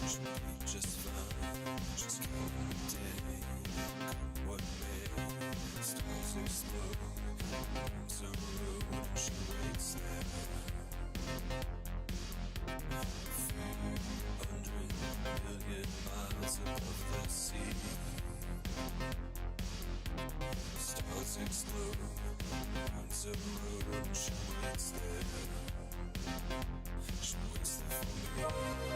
Just fine, just count the day. Come what may, stars explode. Arms are rude and she waits there. 300 million miles above the sea. Stars explode. Arms are rude and she waits there. She waits there for me.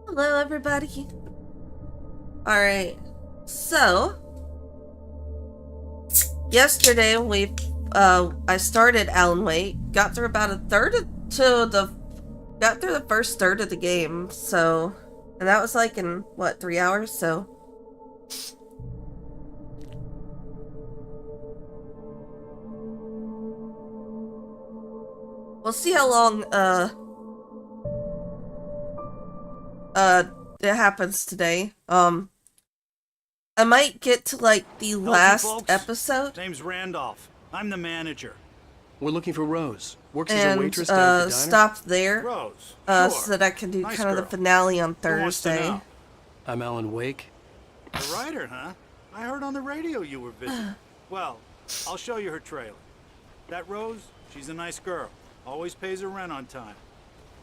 Hello, everybody. Alright, so yesterday I started Alan Wake, got through about got through the first third of the game, so, and that was like in, what, 3 hours, so. We'll see how long, it happens today. I might get to, like, the last episode. Name's Randolph. I'm the manager. We're looking for Rose. Works as a waitress down at the diner. Stop there. Rose. So Sure. that I can do Nice kind of the girl. finale on Who wants to Thursday. know? I'm Alan Wake. The writer, huh? I heard on the radio you were visiting. Well, I'll show you her trailer. That Rose, she's a nice girl. Always pays her rent on time.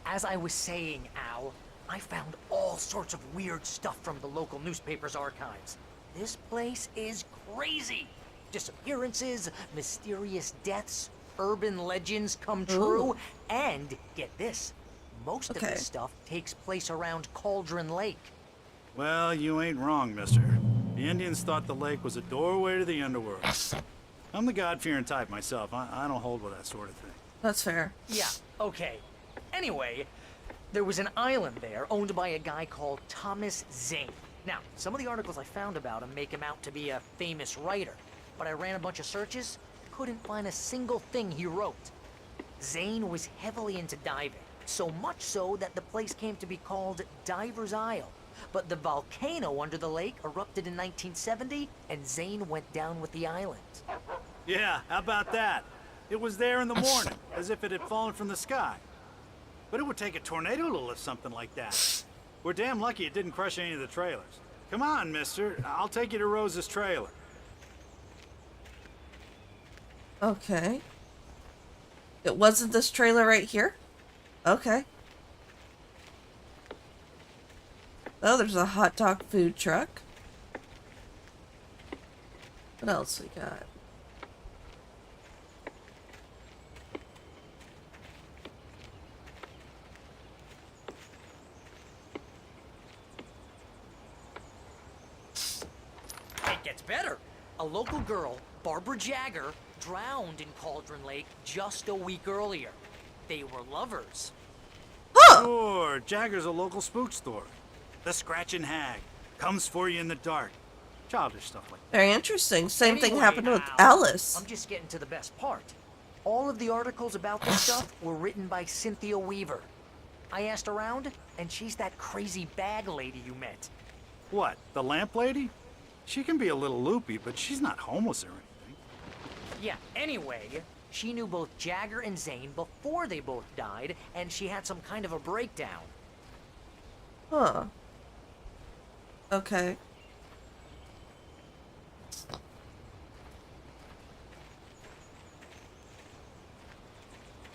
As I was saying, Al, I found all sorts of weird stuff from the local newspaper's archives. This place is crazy. Disappearances, mysterious deaths, urban legends come true, and get this, most of this stuff takes place around Cauldron Lake. Well, you ain't wrong, mister. The Indians thought the lake was a doorway to the underworld. I'm the God-fearing type myself. I don't hold with that sort of thing. That's fair. Yeah, okay. Anyway, there was an island there owned by a guy called Thomas Zane. Now, some of the articles I found about him make him out to be a famous writer, but I ran a bunch of searches, couldn't find a single thing he wrote. Zane was heavily into diving, so much so that the place came to be called Diver's Isle. But the volcano under the lake erupted in 1970, and Zane went down with the island. Yeah, how about that? It was there in the morning, as if it had fallen from the sky. But it would take a tornado to lift something like that. We're damn lucky it didn't crush any of the trailers. Come on, mister. I'll take you to Rose's trailer. Okay. It wasn't this trailer right here? Okay. Oh, there's a hot dog food truck. What else we got? It gets better. A local girl, Barbara Jagger, drowned in Cauldron Lake just a week earlier. They were lovers. Sure, Jagger's a local spook store. The Scratching Hag. Comes for you in the dark. Childish stuff like that. Very interesting. Same thing Anyway, happened with Al, Alice. I'm just getting to the best part. All of the articles about this stuff were written by Cynthia Weaver. I asked around, and she's that crazy bag lady you met. What, the lamp lady? She can be a little loopy, but she's not homeless or anything. Yeah, anyway, she knew both Jagger and Zane before they both died, and she had some kind of a breakdown. Huh. Okay.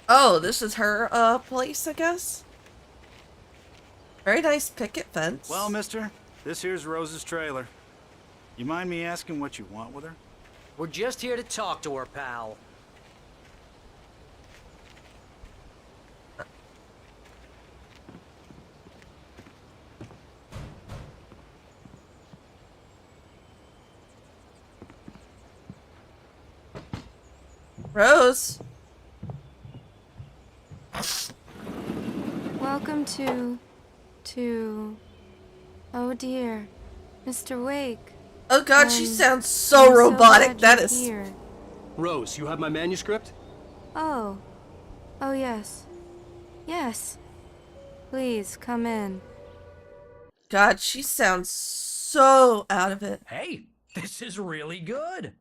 Oh, this is her, place, I guess? Very nice picket fence. Well, mister, this here's Rose's trailer. You mind me asking what you want with her? We're just here to talk to her, pal. Rose. Welcome to... Oh dear, Mr. Wake. Oh god, she sounds I'm so robotic. glad That you're is... here. Rose, you have my manuscript? Oh. Oh yes. Yes. Please, come in. God, she sounds so out of it. Hey, this is really good.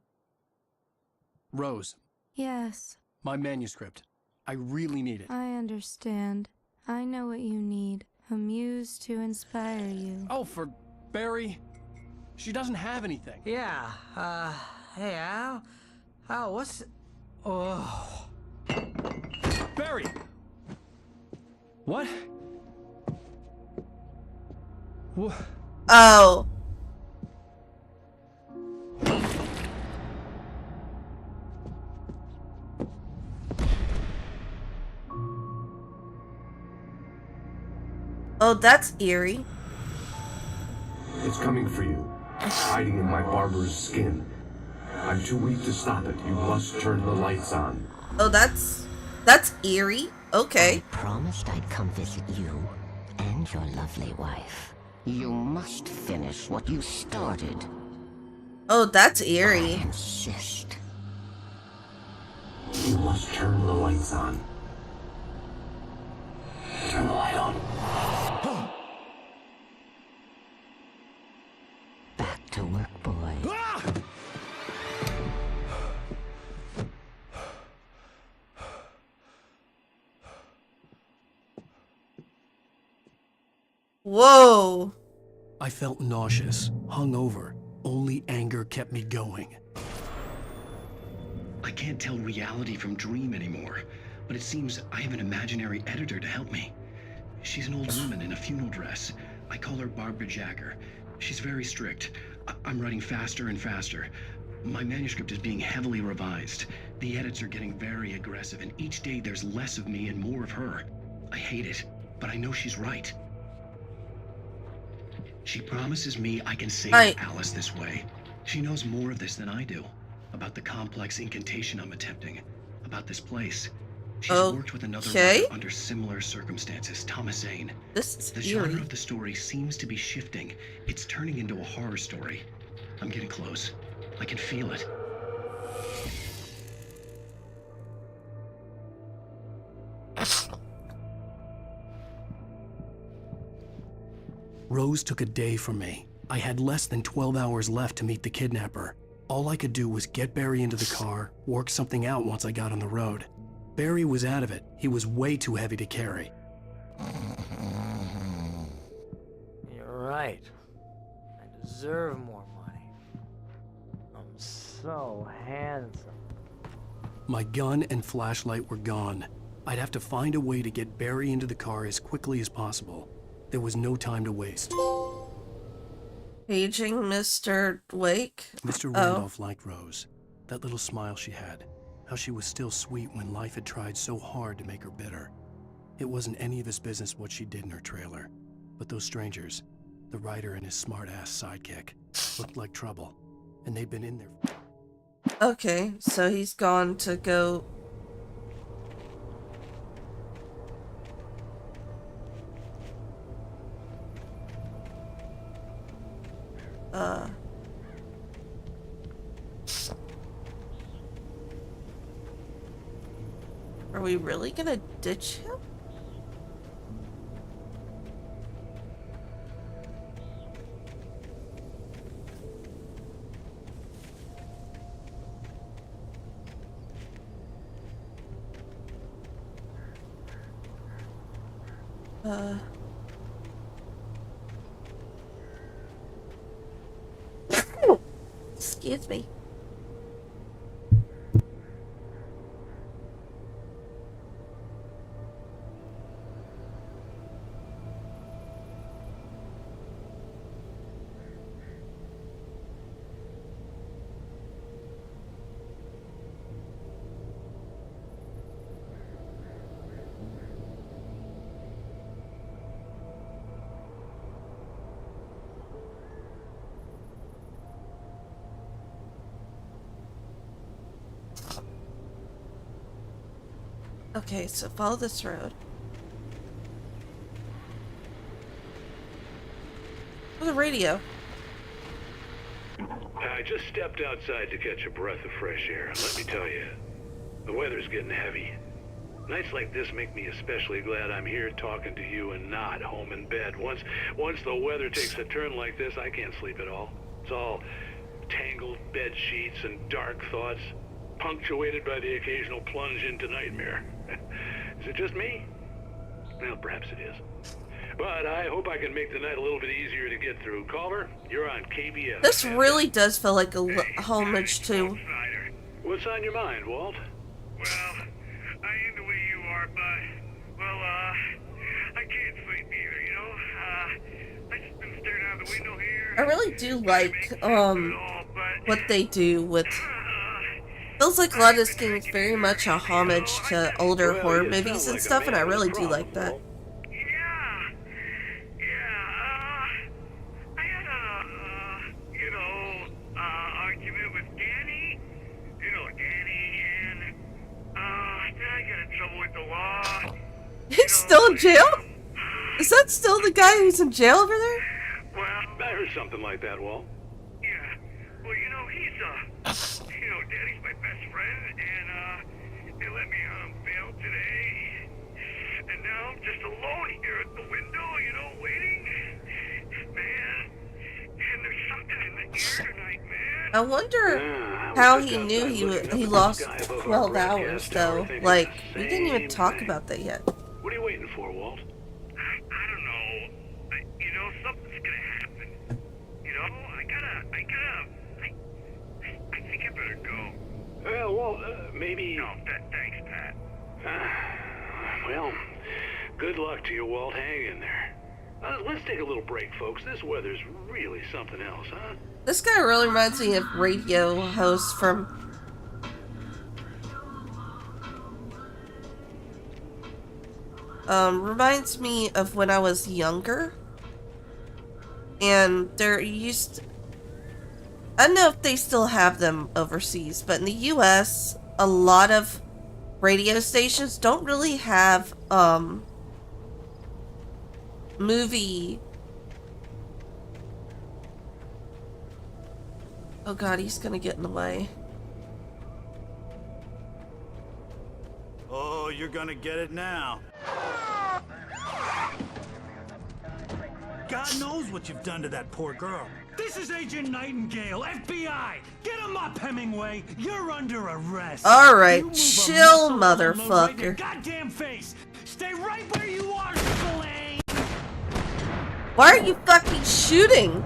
Rose, Yes, my manuscript. I really need it. I understand. I know what you need. A muse to inspire you. Oh, for Barry. She doesn't have anything. Yeah, hey, Al? Al, what's... Oh... Barry! What? What? Oh. Oh, that's eerie. It's coming for you, hiding in my barber's skin. I'm too weak to stop it. You must turn the lights on. Oh, that's eerie. Okay. I promised I'd come visit you and your lovely wife. You must finish what you started. Oh, that's I eerie. insist. You must turn the lights on. Turn the light on. Back to work, boy. Whoa. I felt nauseous, hungover. Only anger kept me going. I can't tell reality from dream anymore, but it seems I have an imaginary editor to help me. She's an old woman in a funeral dress. I call her Barbara Jagger. She's very strict. I'm writing faster and faster. My manuscript is being heavily revised. The edits are getting very aggressive, and each day there's less of me and more of her. I hate it, but I know she's right. She promises me I can save Alice this way. She knows more of this than I do. About the complex incantation I'm attempting. About this place. She's worked with another writer under similar circumstances, Thomas Zane. This is The genre of the story seems to be shifting. It's turning into a horror story. I'm getting close. I can feel it. Rose took a day from me. I had less than 12 hours left to meet the kidnapper. All I could do was get Barry into the car, work something out once I got on the road. Barry was out of it. He was way too heavy to carry. You're right. I deserve more money. I'm so handsome. My gun and flashlight were gone. I'd have to find a way to get Barry into the car as quickly as possible. There was no time to waste. Paging Mr. Wake. Mr. Randolph liked Rose. That little smile she had. How she was still sweet when life had tried so hard to make her bitter. It wasn't any of his business what she did in her trailer. But those strangers, the writer and his smart-ass sidekick, looked like trouble. And they'd been in there. Okay, so he's gone to go... Are we really gonna ditch him? Excuse me. Okay, so follow this road. Oh, the radio. I just stepped outside to catch a breath of fresh air, and let me tell you, the weather's getting heavy. Nights like this make me especially glad I'm here talking to you and not home in bed. Once the weather takes a turn like this, I can't sleep at all. It's all tangled bed sheets and dark thoughts, punctuated by the occasional plunge into nightmare. Is it just me? Well, perhaps it is. But I hope I can make the night a little bit easier to get through. Caller, you're on KBS. This really does feel like a homage to... What's on your mind, Walt? Well, I ain't the way you are, but, well, I can't sleep either, you know? I just been staring out the window here. I really do like, what they do with... Feels like a lot of this game is very much a homage to older horror movies and stuff, and I really do like that. Yeah, He's still in jail? Is that still the guy who's in jail over there? Well, I heard something like that, Walt. yeah. Well, you know, he's, Daddy's my best friend, and, they let me on bail today. And now I'm just alone here at the window, waiting. Man, and there's something in the air tonight, man. I wonder how he knew he lost 12 hours, though. Like, we didn't even talk about that yet. What are you waiting for, Walt? I don't know. Something's gonna happen. I think I better go. Well, Walt, maybe... No, thanks, Pat. Well, good luck to you, Walt. Hang in there. Let's take a little break, folks. This weather's really something else, huh? This guy really reminds me of radio hosts from... reminds me of when I was younger. And there used... I don't know if they still have them overseas, but in the US, a lot of radio stations don't really have, movie... Oh god, he's gonna get in the way. Oh, you're gonna get it now. God knows what you've done to that poor girl. This is Agent Nightingale, FBI! Get him up, Hemingway! You're under arrest! Alright, chill, motherfucker. Right goddamn face! Stay right where you are, Spillane! Why are you fucking shooting?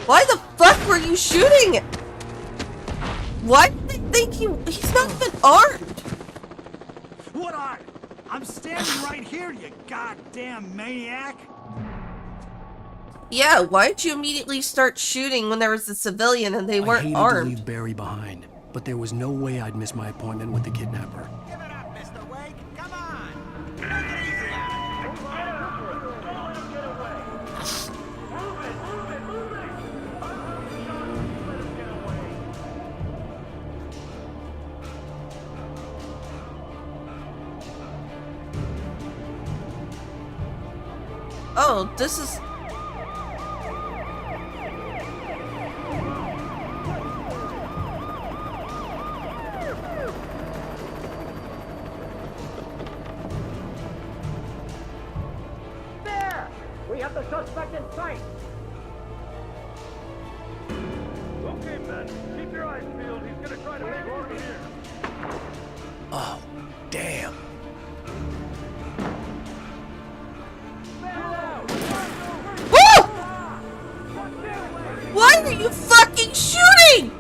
Why the fuck were you shooting? Why did they think he's not even armed? What are? I'm standing right here, you goddamn maniac! Yeah, why'd you immediately start shooting when there was a civilian and they weren't I hated armed? to leave Barry behind, but there was no way I'd miss my appointment with the kidnapper. Give it up, Mr. Wake. Come on. Take it easy on him. Don't let him get away. Move it, move it, move it. Let him get away. Oh, this is... There! We have the suspect in sight. Okay, men. Keep your eyes peeled. He's gonna try to make over here. Oh, damn. Woo! Why are you fucking shooting?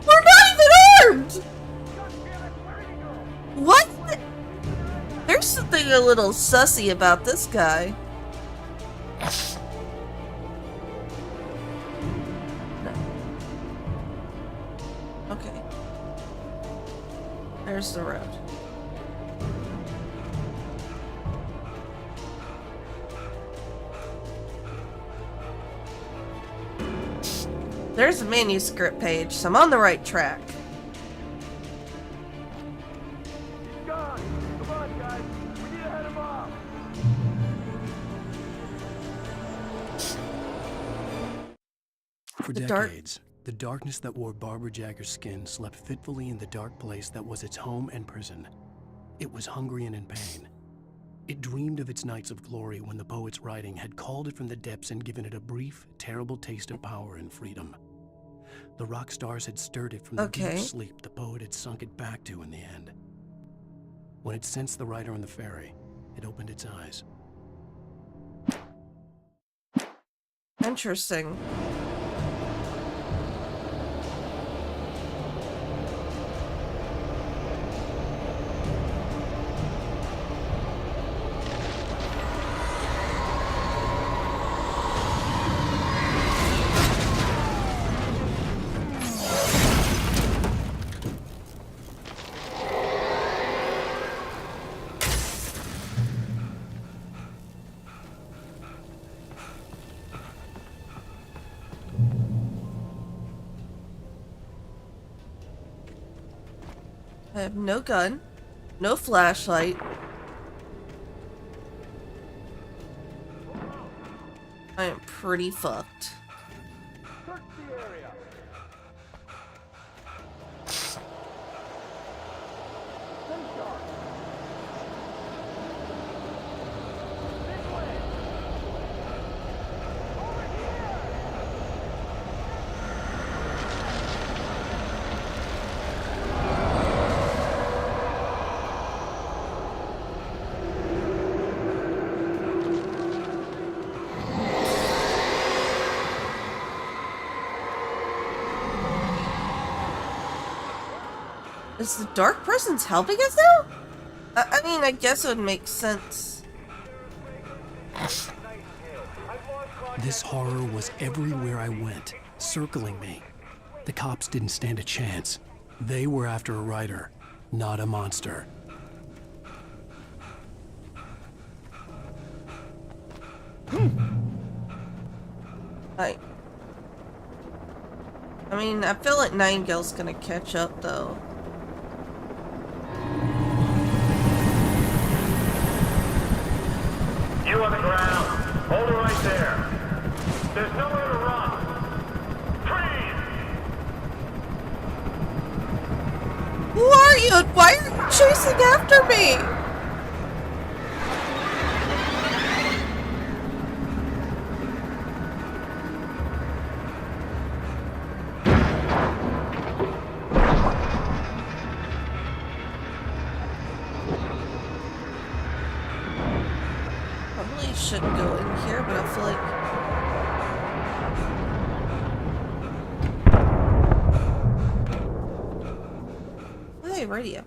We're not even armed! What? There's something a little sussy about this guy. No. Okay. There's the road. There's a manuscript page, so I'm on the right track. He's gone. Come on, guys. We need to head him off. For The decades, the darkness that wore Barbara Jagger's skin slept fitfully in the dark place that was its home and prison. It was hungry and in pain. It dreamed of its nights of glory when the poet's writing had called it from the depths and given it a brief, terrible taste of power and freedom. The rock stars had stirred it from the deep sleep the poet had sunk it back to in the end. When it sensed the writer on the ferry, it opened its eyes. Interesting. I have no gun. No flashlight. I am pretty fucked. Search the area. Stay sharp. This way. Over here. Is the dark presence helping us now? I mean, I guess it would make sense. This horror was everywhere I went, circling me. The cops didn't stand a chance. They were after a writer, not a monster. I mean, I feel like Nightingale's gonna catch up, though. You on the ground. Hold it right there. There's nowhere to run. Freeze! Who are you and why are you chasing after me? Probably shouldn't go in here, but I feel like... Hey, radio.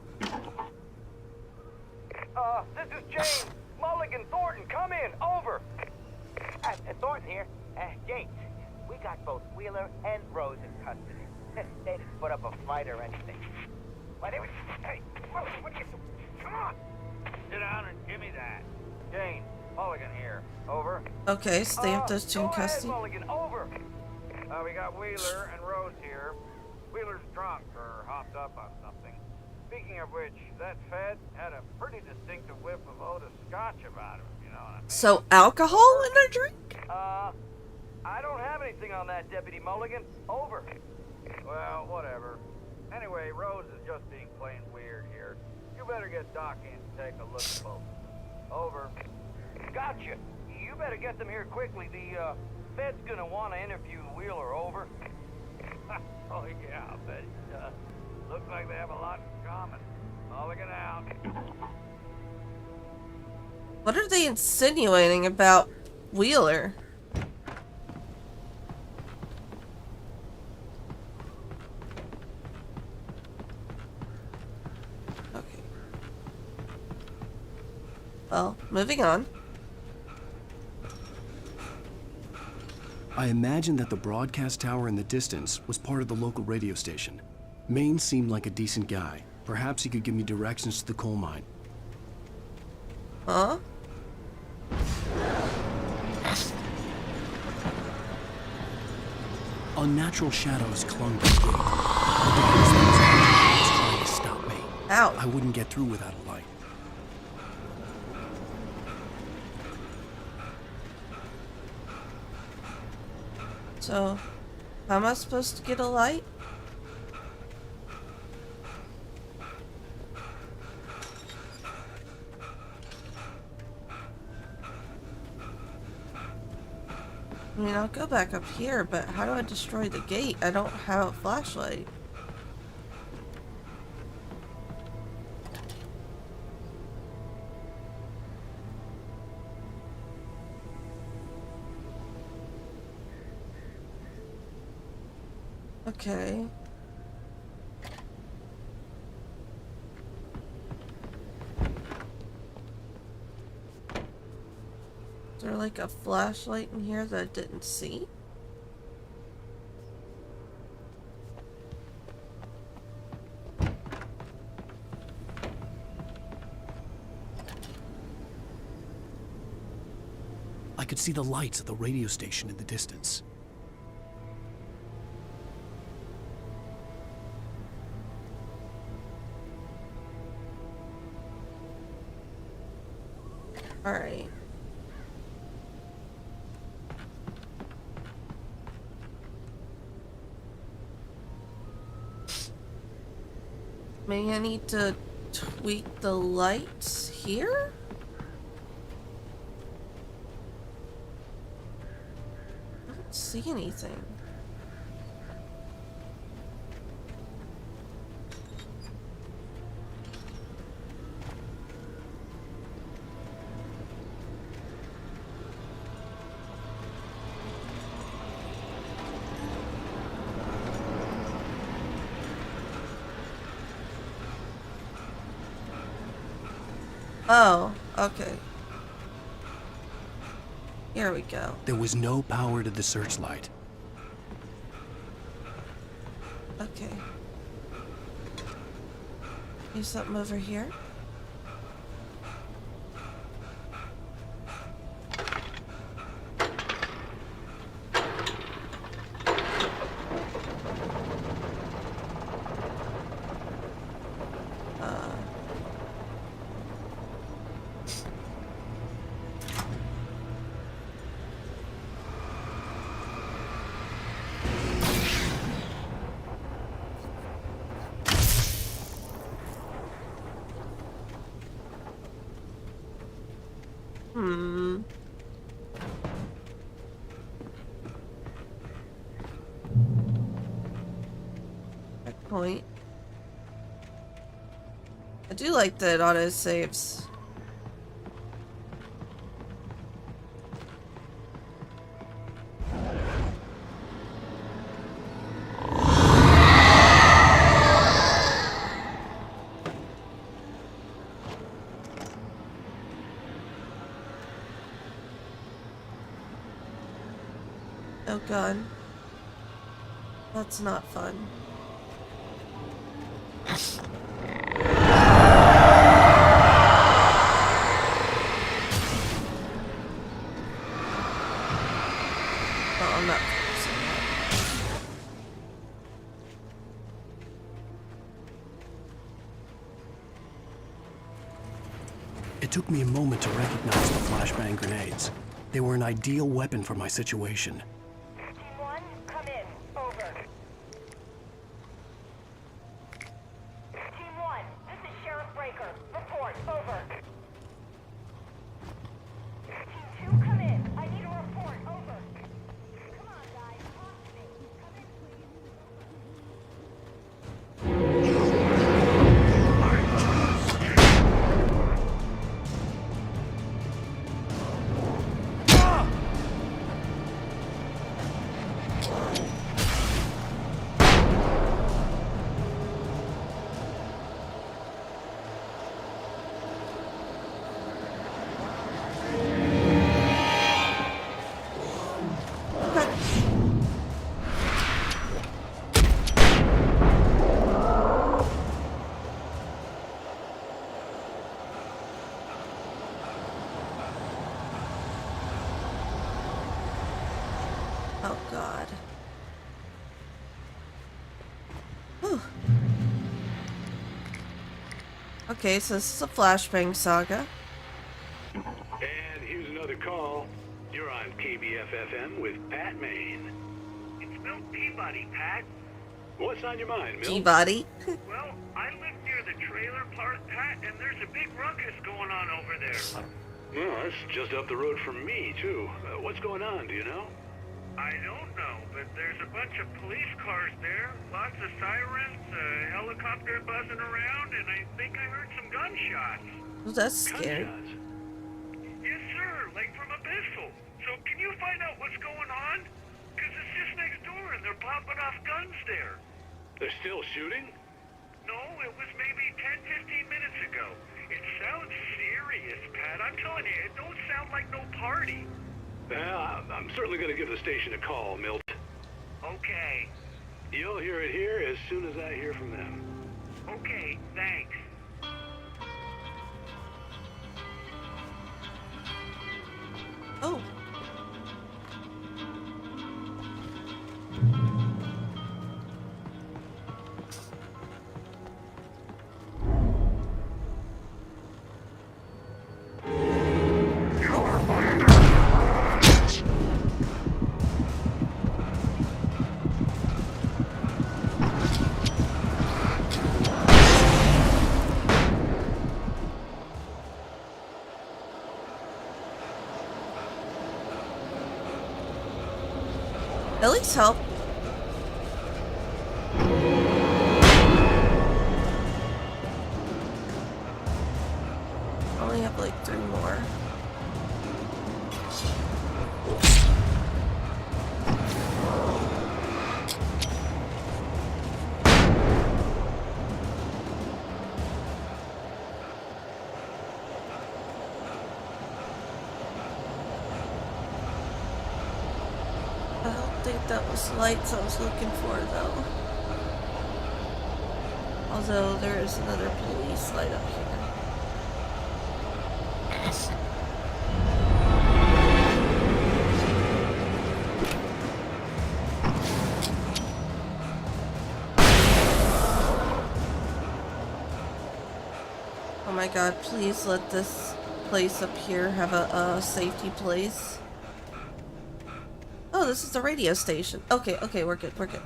This is James. Mulligan, Thornton, come in. Over. Thornton here. James, we got both Wheeler and Rose in custody. They didn't put up a fight or anything. Why, they were... Hey, what are you doing? Come on! Sit down and give me that. James, Mulligan here. Over. Okay, so they have those two in Go ahead, custody. Mulligan. Over. We got Wheeler and Rose here. Wheeler's drunk or hopped up on something. Speaking of which, that Fed had a pretty distinctive whiff of Otis Scotch about him, you know what I mean? So, alcohol in their drink? I don't have anything on that, Deputy Mulligan. Over. Well, whatever. Anyway, Rose is just being plain weird here. You better get Doc in to take a look at both. Over. Gotcha. You better get them here quickly. The, Fed's gonna want to interview Wheeler. Over. Oh, yeah, I bet it does. Looks like they have a lot in common. Mulligan out. What are they insinuating about Wheeler? Okay. Well, moving on. I imagined that the broadcast tower in the distance was part of the local radio station. Maine seemed like a decent guy. Perhaps he could give me directions to the coal mine. Huh? Unnatural shadows clung to the gate. The policeman was trying to stop me. Ow. I wouldn't get through without a light. So, how am I supposed to get a light? I mean, I'll go back up here, but how do I destroy the gate? I don't have a flashlight. Okay. Is there like a flashlight in here that I didn't see? I could see the lights of the radio station in the distance. Alright. Maybe I need to tweak the lights here? I don't see anything. Oh, okay. Here we go. There was no power to the searchlight. Okay. There's something over here. Checkpoint. I do like that it auto saves. Oh god. That's not fun. Oh, I'm not focusing that. It took me a moment to recognize the flashbang grenades. They were an ideal weapon for my situation. Team 1, come in. Over. Team 1, this is Sheriff Breaker. Report. Over. Team 2, come in. I need a report. Over. Come on, guys. Talk to me. Come in, Oh god. Whew. Okay, so this is a flashbang saga. And here's another call. You're on KBFFM with Pat Maine. It's Milt Peabody, Pat. What's on your mind, Milt? G-Body. Well, I live near the trailer park, Pat, and there's a big ruckus going on over there. Well, that's just up the road from me, too. What's going on, do you know? I don't know, but there's a bunch of police cars there, lots of sirens, a helicopter buzzing around, and I think I heard some gunshots. Well, that's scary. Gunshots? Yes, sir, like from a pistol. So can you find out what's going on? Because it's just next door and they're popping off guns there. They're still shooting? No, it was maybe 10, 15 minutes ago. It sounds serious, Pat. I'm telling you, it don't sound like no party. Well, I'm certainly going to give the station a call, Milt. Okay. You'll hear it here as soon as I hear from them. Okay, thanks. Oh. At least help. I only have like 3 more. I don't think that was the lights I was looking for, though. Although there is another police light up here. Oh my god, please let this place up here have a safety place. Oh, this is the radio station. Okay, okay, we're good, we're good.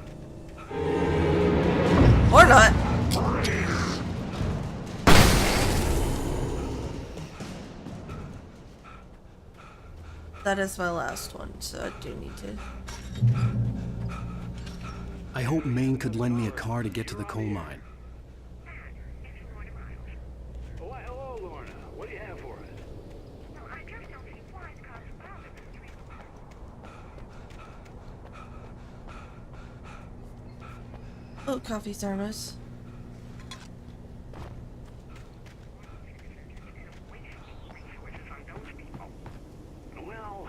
Or not. That is my last one, so I do need to. I hope Maine could lend me a car to get to the coal mine. Oh, why, hello, Lorna. What do you have for us? Oh, coffee thermos. Well,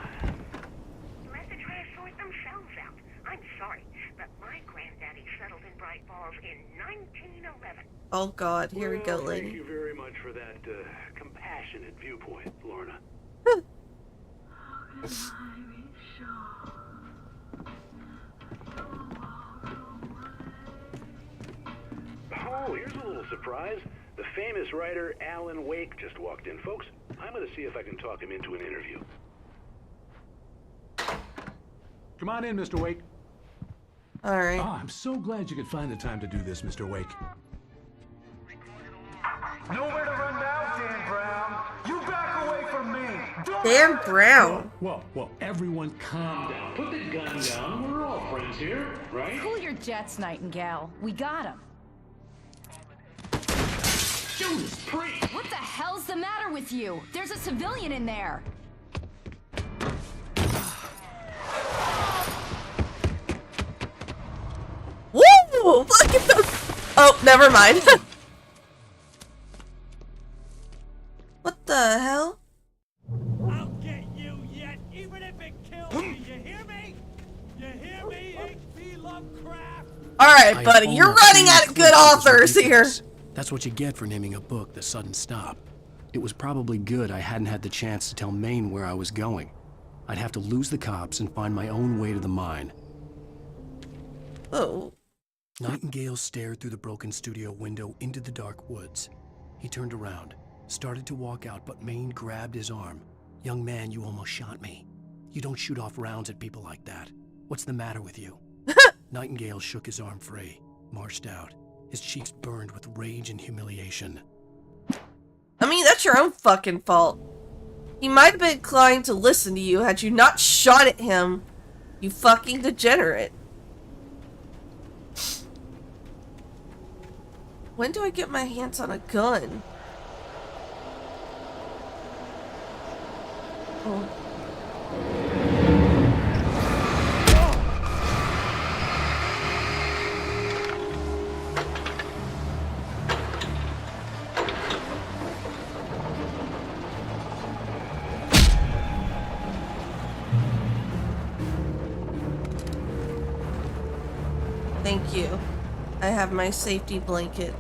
Message try to sort themselves out. I'm sorry, but my granddaddy settled in Bright Falls in 1911. Oh god, here we go, thank lady. you very much for that compassionate viewpoint, Lorna. Oh, here's a little surprise. The famous writer Alan Wake just walked in, folks. I'm going to see if I can talk him into an interview. Come on in, Mr. Wake. All right. Oh, I'm so glad you could find the time to do this, Mr. Wake. Nowhere to run now, Dan Brown. You back away from me. Dan Brown. Whoa, everyone calm down. Put the gun down. We're all friends here, right? Cool your jets, Nightingale. We got him. Judas Priest! What the hell's the matter with you? There's a civilian in there. Woo! Look at those. Oh, never mind. What the hell? I'll get you yet, even if it kills me. You hear me? You hear me, H.P. Lovecraft? Alright, buddy, you're running out of good authors here. That's what you get for naming a book The Sudden Stop. It was probably good I hadn't had the chance to tell Maine where I was going. I'd have to lose the cops and find my own way to the mine. Oh. Nightingale stared through the broken studio window into the dark woods. He turned around, started to walk out, but Maine grabbed his arm. "Young man, you almost shot me. You don't shoot off rounds at people like that. What's the matter with you?" Nightingale shook his arm free, marched out. His cheeks burned with rage and humiliation. I mean, that's your own fucking fault. He might have been inclined to listen to you had you not shot at him, you fucking degenerate. When do I get my hands on a gun? Oh. Thank you. I have my safety blanket.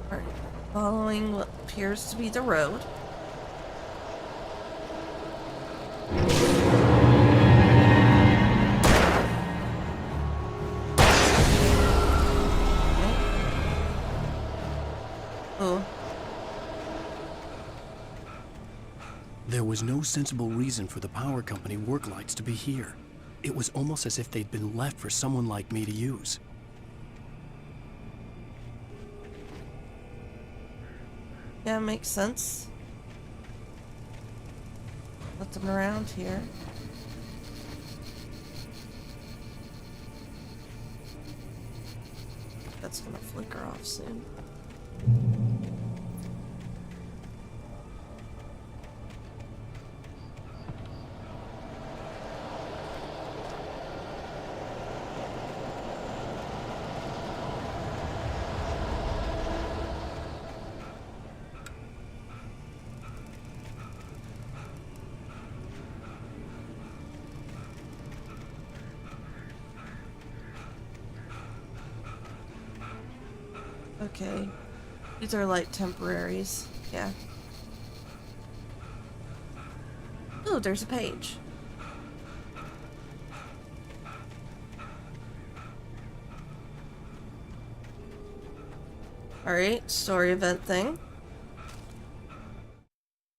Alright, following what appears to be the road. Oh. There was no sensible reason for the power company work lights to be here. It was almost as if they'd been left for someone like me to use. Yeah, makes sense. Nothing around here. That's gonna flicker off soon. Okay. These are like temporaries. Yeah. Oh, there's a page. Alright, story event thing.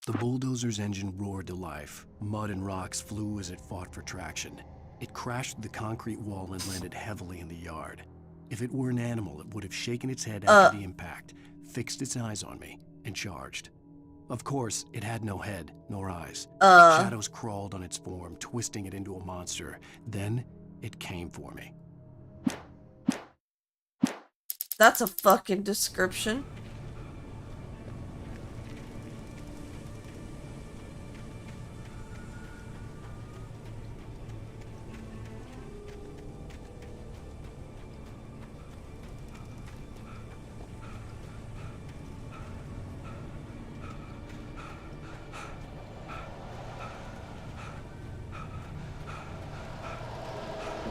The bulldozer's engine roared to life. Mud and rocks flew as it fought for traction. It crashed through the concrete wall and landed heavily in the yard. If it were an animal, it would have shaken its head after the impact, fixed its eyes on me, and charged. Of course, it had no head, nor eyes. Shadows crawled on its form, twisting it into a monster. Then, it came for me. That's a fucking description.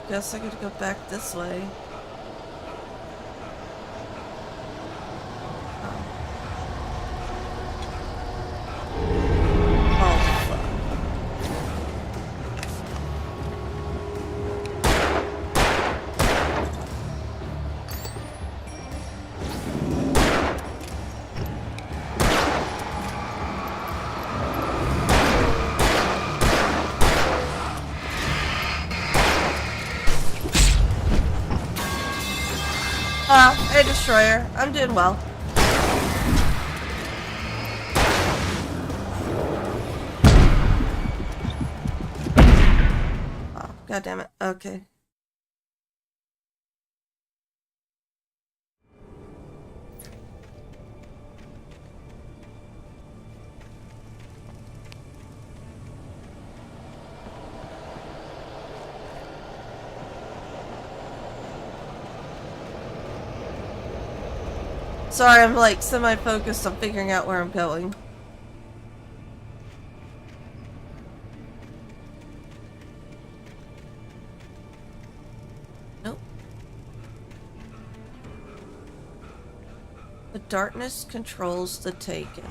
Guess I gotta go back this way. Hey, Destroyer. I'm doing well. Oh, God damn it. Okay. Sorry, I'm like semi-focused on figuring out where I'm going. Nope. The darkness controls the taken.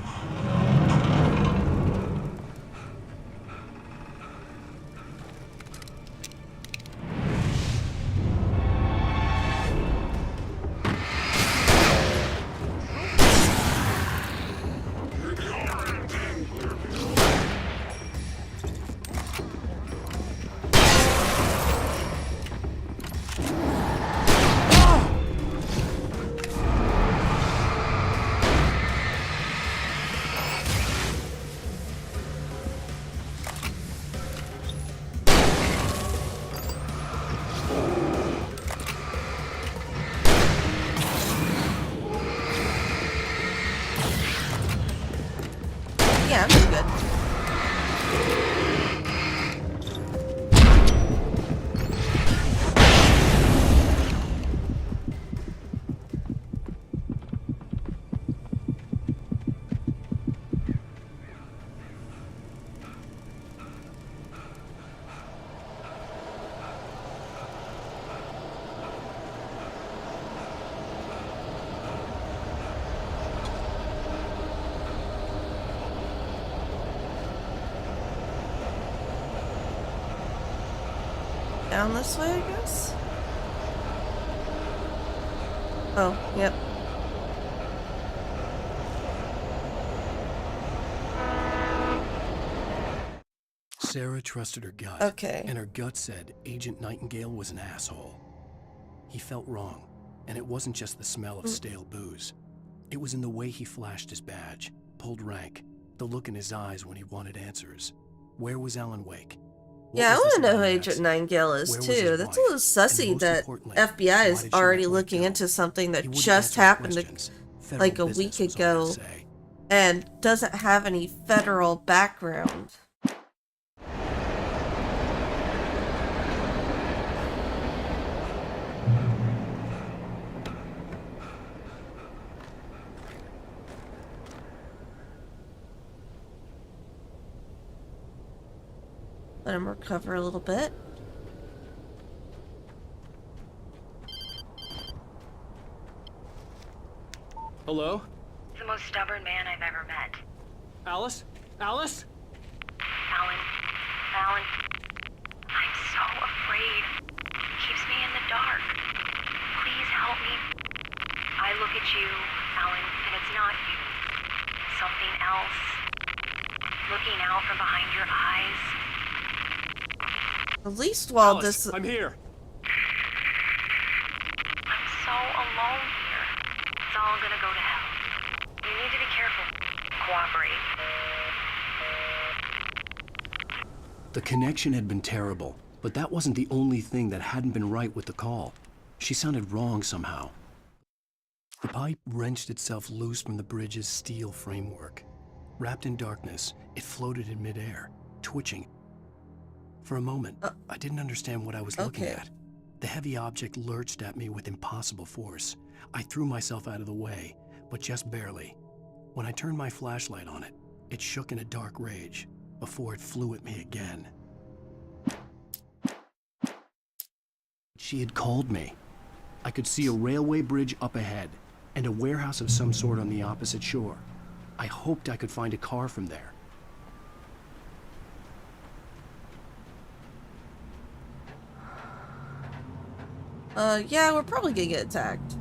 Yeah, I'm doing good. Down this way, I guess? Oh, yep. Sarah trusted her gut. Okay. And her gut said Agent Nightingale was an asshole. He felt wrong, and it wasn't just the smell of stale booze. It was in the way he flashed his badge, pulled rank, the look in his eyes when he wanted answers. Where was Alan Wake? Yeah, I want to know who Agent Nightingale is too. That's a little sussy that FBI is already looking into something that just happened like a week ago and doesn't have any federal background. Let him recover a little bit. Hello? The most stubborn man I've ever met. Alice? Alice? Alan. Alan. I'm so afraid. He keeps me in the dark. Please help me. I look at you, Alan, and it's not you. Something else. Looking out from behind your eyes. At least while Alice, I'm here. I'm so alone here. It's all gonna go to hell. You need to be careful. Cooperate. The connection had been terrible, but that wasn't the only thing that hadn't been right with the call. She sounded wrong somehow. The pipe wrenched itself loose from the bridge's steel framework. Wrapped in darkness, it floated in midair, twitching. For a moment, I didn't understand what I was looking at. The heavy object lurched at me with impossible force. I threw myself out of the way, but just barely. When I turned my flashlight on it, it shook in a dark rage before it flew at me again. She had called me. I could see a railway bridge up ahead and a warehouse of some sort on the opposite shore. I hoped I could find a car from there. Yeah, we're probably gonna get attacked.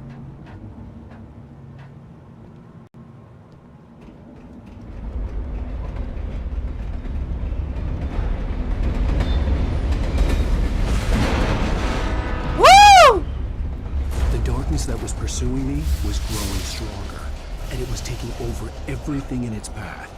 Woo! The darkness that was pursuing me was growing stronger, and it was taking over everything in its path.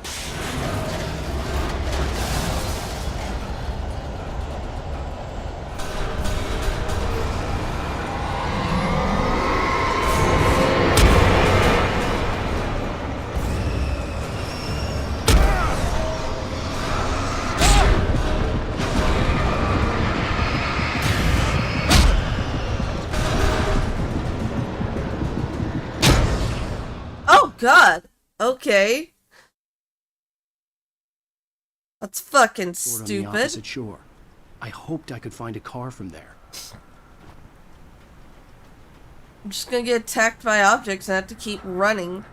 God. Okay. That's fucking stupid. On the opposite shore. I hoped I could find a car from there. I'm just gonna get attacked by objects and have to keep running.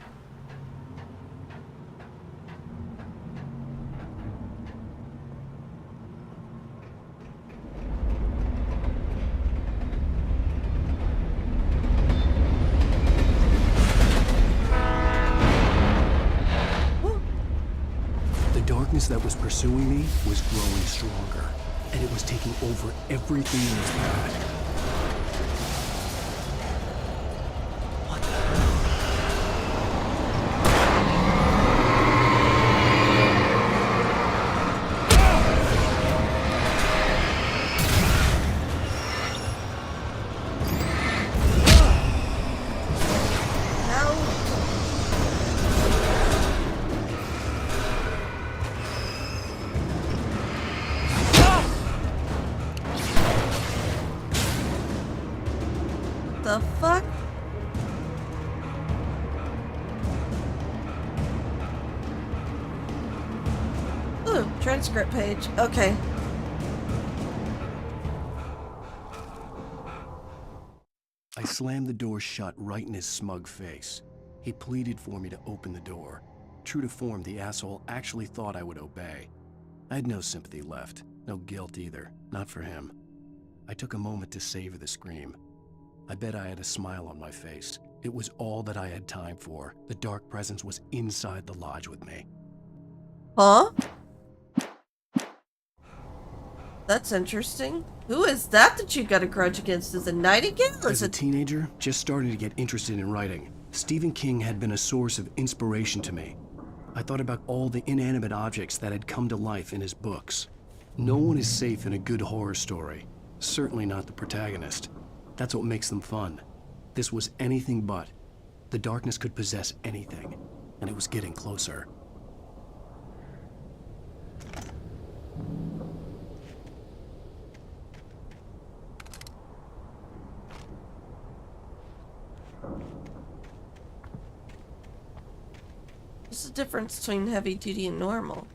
That was pursuing me was growing stronger, and it was taking over everything in its path. What the hell? The fuck? Ooh, transcript page. Okay. I slammed the door shut right in his smug face. He pleaded for me to open the door. True to form, the asshole actually thought I would obey. I had no sympathy left, no guilt either, not for him. I took a moment to savor the scream. I bet I had a smile on my face. It was all that I had time for. The dark presence was inside the lodge with me. Huh? That's interesting. Who is that you got a grudge against? Is it Nightingale? As a teenager, just starting to get interested in writing, Stephen King had been a source of inspiration to me. I thought about all the inanimate objects that had come to life in his books. No one is safe in a good horror story. Certainly not the protagonist. That's what makes them fun. This was anything but. The darkness could possess anything, and it was getting closer. What's the difference between heavy duty and normal?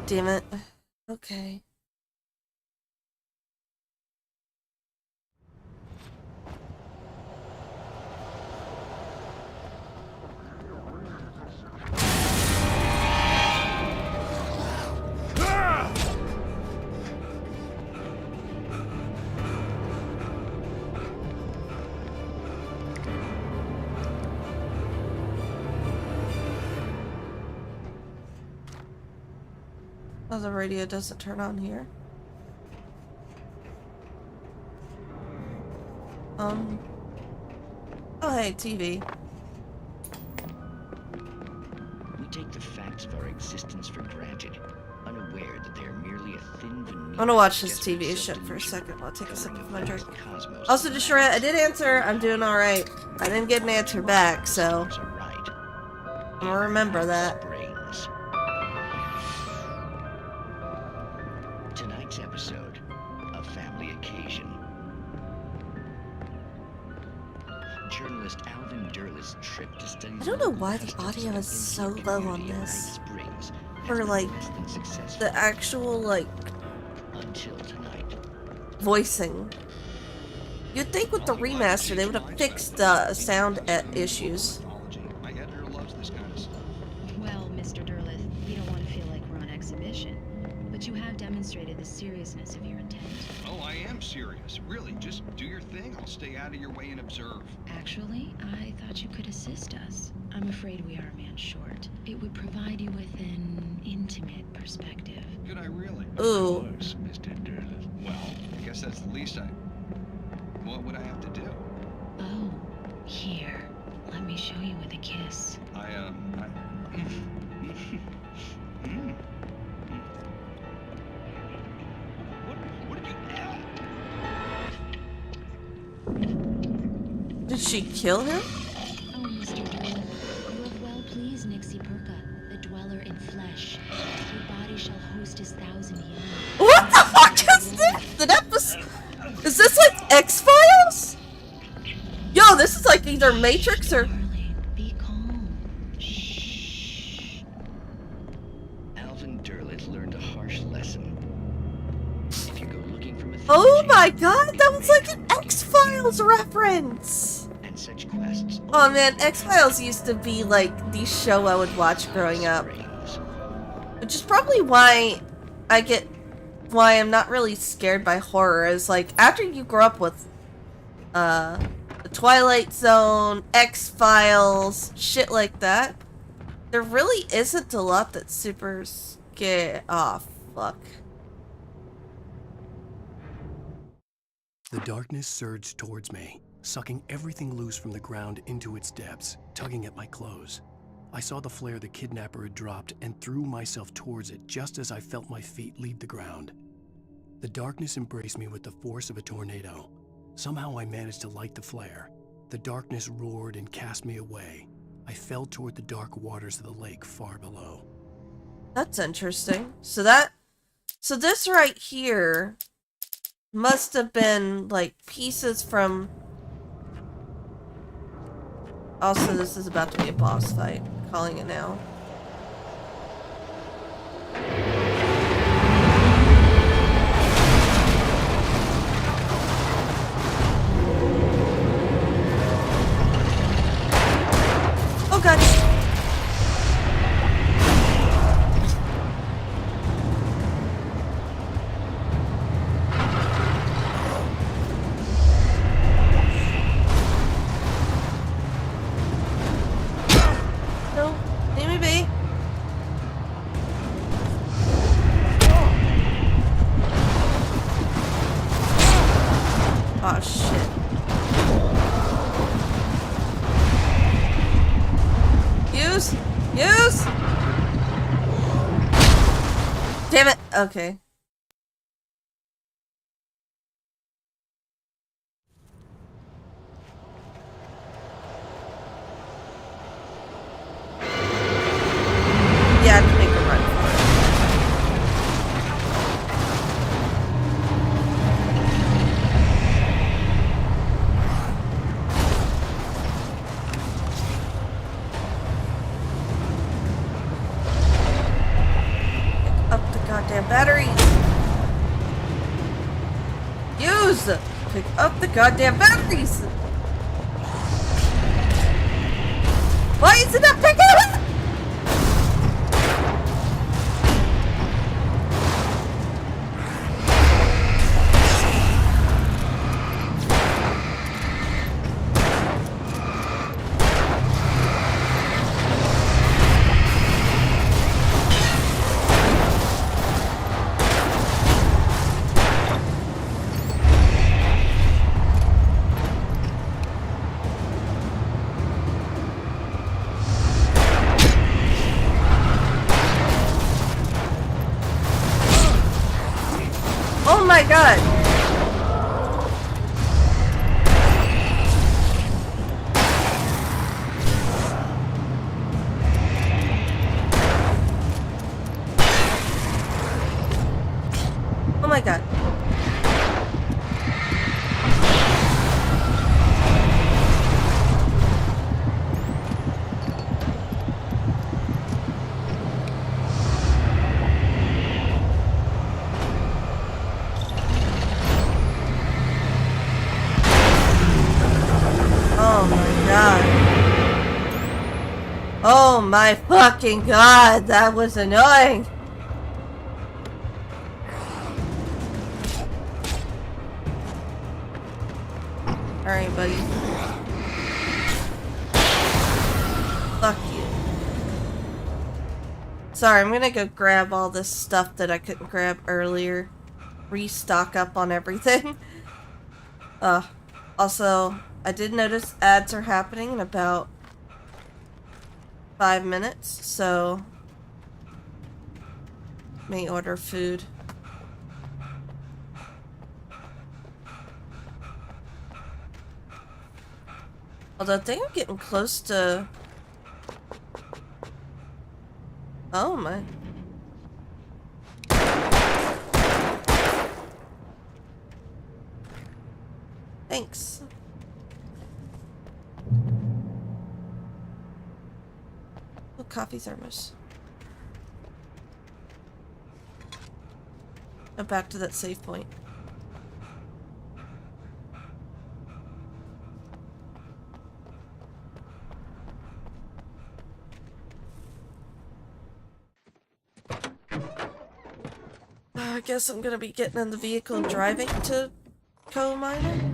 Damn it. Okay. Oh, the radio doesn't turn on here. Oh, hey, TV. We take the facts of our existence for granted, unaware that they are merely a thin veneer. I'm gonna watch this TV show for a second while I take a sip of my drink. Also, Destroyed, I did answer. I'm doing alright. I didn't get an answer back, so I'm gonna remember that. Tonight's episode, A Family Occasion. Journalist Alvin Derleth's trip to study. I don't know why the audio is so low on this. For like the actual like voicing. You'd think with the remaster they would have fixed sound issues. My editor loves this kind of stuff. Well, Mr. Derleth, you don't want to feel like we're on exhibition, but you have demonstrated the seriousness of your intent. Oh, I am serious. Really, just do your thing. I'll stay out of your way and observe. Actually, I thought you could assist us. I'm afraid we are a man short. It would provide you with an intimate perspective. Could I really? Ooh. Of course, Mr. Derleth. Well, I guess that's the least I... What would I have to do? Oh, here. Let me show you with a kiss. What did you... Did she kill him? Oh, Mr. Derleth, you have well pleased Nixie Perka, the dweller in flesh. Your body shall host his 1,000 young. What the fuck is this? Did that was... Is this like X-Files? Yo, this is like either Matrix or... Be calm. Alvin Derleth learned a harsh lesson. If you go looking for mythology, Oh my god, that was like an X-Files reference! and such quests, Oh man, X-Files used to be like the show I would watch growing up. Which is probably why I'm not really scared by horror, is like after you grow up with the Twilight Zone, X-Files, shit like that, there really isn't a lot that's super get off. Fuck. The darkness surged towards me, sucking everything loose from the ground into its depths, tugging at my clothes. I saw the flare the kidnapper had dropped and threw myself towards it just as I felt my feet leave the ground. The darkness embraced me with the force of a tornado. Somehow I managed to light the flare. The darkness roared and cast me away. I fell toward the dark waters of the lake far below. That's interesting. So this right here must have been like pieces from... Also, this is about to be a boss fight. I'm calling it now. Oh god. No, leave me be. Oh shit. Use! Damn it! Okay. Yeah, I have to make a run for it. Up the goddamn batteries! Use! Pick up the goddamn batteries! Why is it not picking up? Oh my god! Oh my god. Oh my god. Oh my fucking god, that was annoying. Alright, buddy. Fuck you. Sorry, I'm gonna go grab all this stuff that I couldn't grab earlier. Restock up on everything. Also, I did notice ads are happening in about 5 minutes, so may order food. Although I think I'm getting close to... Oh my. Thanks. Oh, coffee thermos. Now back to that save point. I guess I'm gonna be getting in the vehicle and driving to coal mining.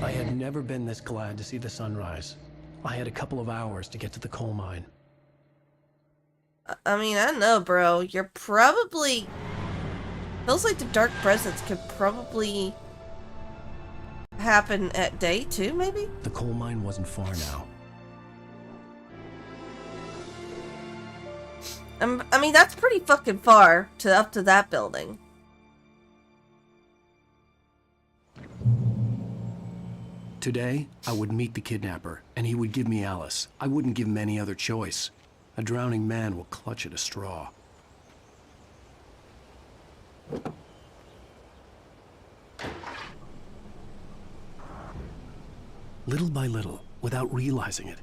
I had never been this glad to see the sunrise. I had a couple of hours to get to the coal mine. I mean, I don't know, bro. You're probably... Feels like the dark presence could probably happen at day too, maybe? The coal mine wasn't far now. I mean, that's pretty fucking far to up to that building. Today, I would meet the kidnapper, and he would give me Alice. I wouldn't give him any other choice. A drowning man will clutch at a straw. Little by little, without realizing it,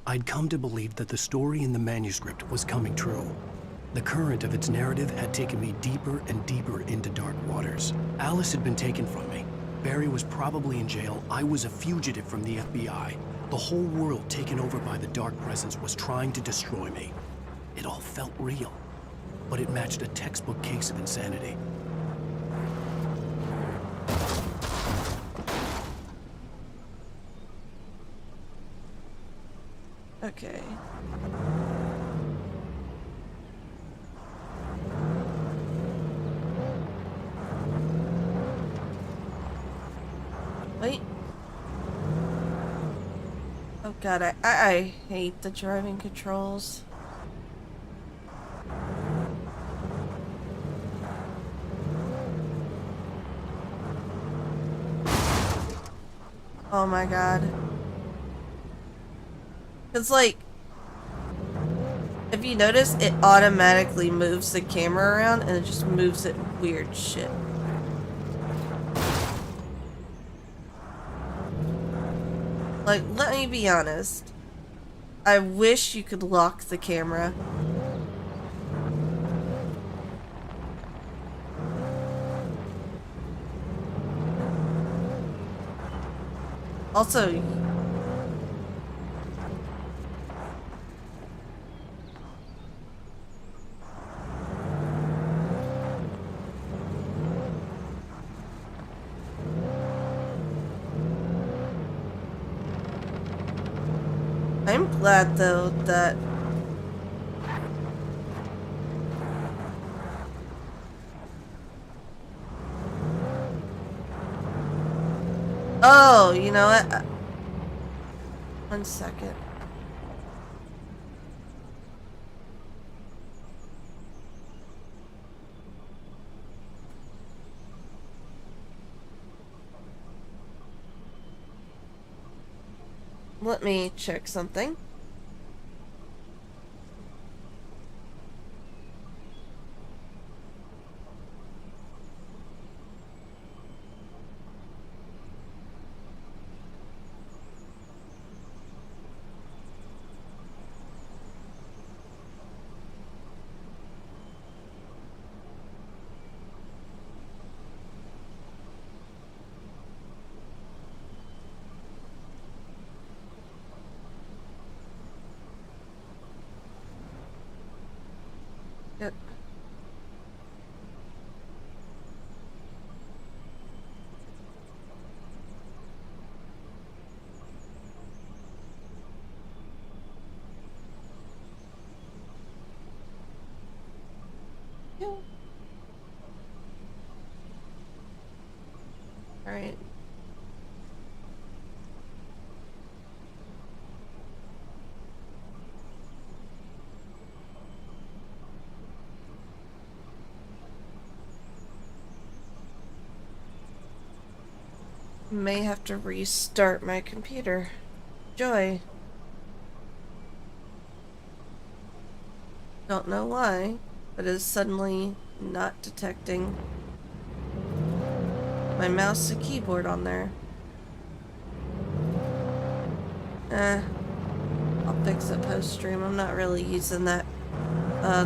I'd come to believe that the story in the manuscript was coming true. The current of its narrative had taken me deeper and deeper into dark waters. Alice had been taken from me. Barry was probably in jail. I was a fugitive from the FBI. The whole world taken over by the dark presence was trying to destroy me. It all felt real, but it matched a textbook case of insanity. Okay. Wait. Oh god, I hate the driving controls. Oh my god. It's like, if you notice, it automatically moves the camera around and it just moves it weird shit. Like, let me be honest. I wish you could lock the camera. Also, I'm glad though that oh, you know what? 1 second. Let me check something. Yep. All right. May have to restart my computer. Joy. Don't know why, but it's suddenly not detecting my mouse and keyboard on there. I'll fix it post-stream. I'm not really using that,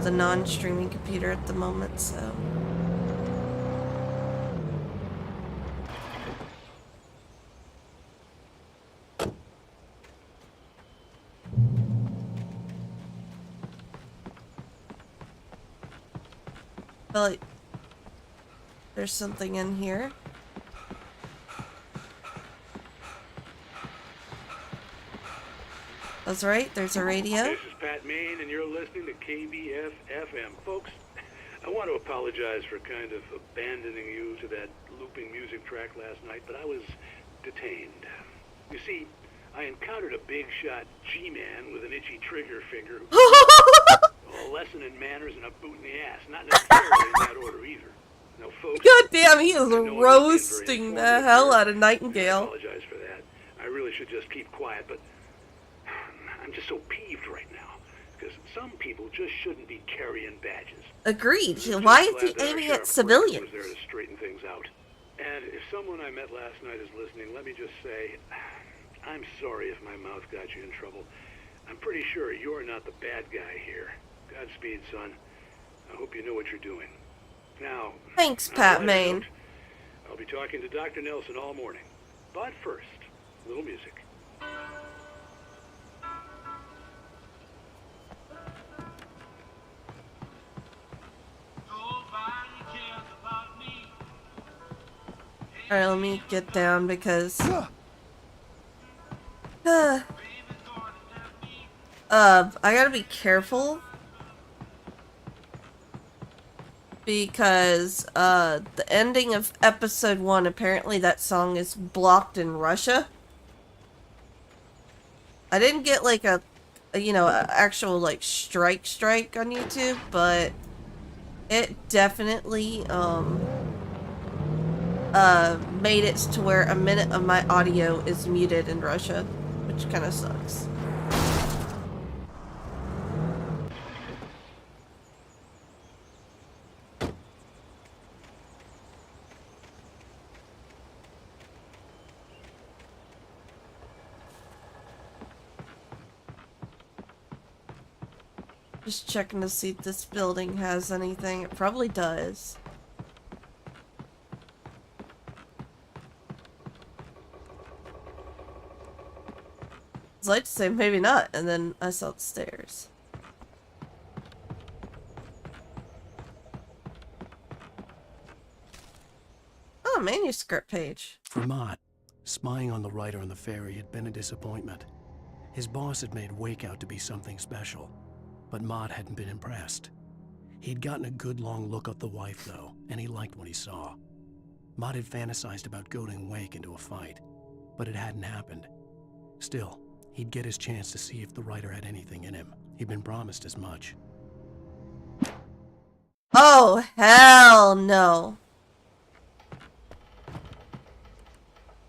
the non-streaming computer at the moment, so. Well, there's something in here. That's right, there's a radio. This is Pat Maine, and you're listening to KBF-FM. Folks, I want to apologize for kind of abandoning you to that looping music track last night, but I was detained. You see, I encountered a big-shot G-man with an itchy trigger finger who a lesson in manners and a boot in the ass. Not necessarily in that order either. No, folks. God damn, he is roasting the hell out of Nightingale. I apologize for that. I really should just keep quiet, but I'm just so peeved right now. Because some people just shouldn't be carrying badges. Agreed. Why is he aiming at civilians? Was there to straighten things out. And if someone I met last night is listening, let me just say, I'm sorry if my mouth got you in trouble. I'm pretty sure you're not the bad guy here. Godspeed, son. I hope you know what you're doing. Now, thanks, Pat Maine. I'll be talking to Dr. Nelson all morning. But first, a little music. Alright, let me get down because... I gotta be careful. Because, the ending of episode 1, apparently that song is blocked in Russia. I didn't get, like, a actual, like, strike on YouTube, but it definitely, made it to where a minute of my audio is muted in Russia, which kind of sucks. Just checking to see if this building has anything. It probably does. I'd like to say maybe not, and then I saw the stairs. Oh, manuscript page. For Mott, spying on the writer on the ferry had been a disappointment. His boss had made Wake out to be something special, but Mott hadn't been impressed. He'd gotten a good long look at the wife, though, and he liked what he saw. Mott had fantasized about goading Wake into a fight, but it hadn't happened. Still, he'd get his chance to see if the writer had anything in him. He'd been promised as much. Oh, hell no.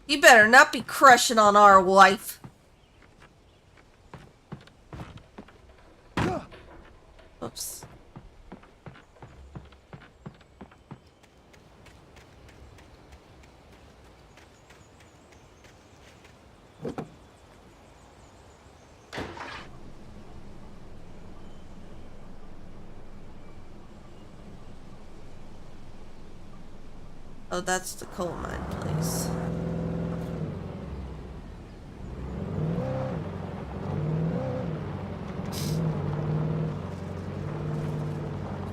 You better not be crushing on our wife. Oops. Oh, that's the coal mine place.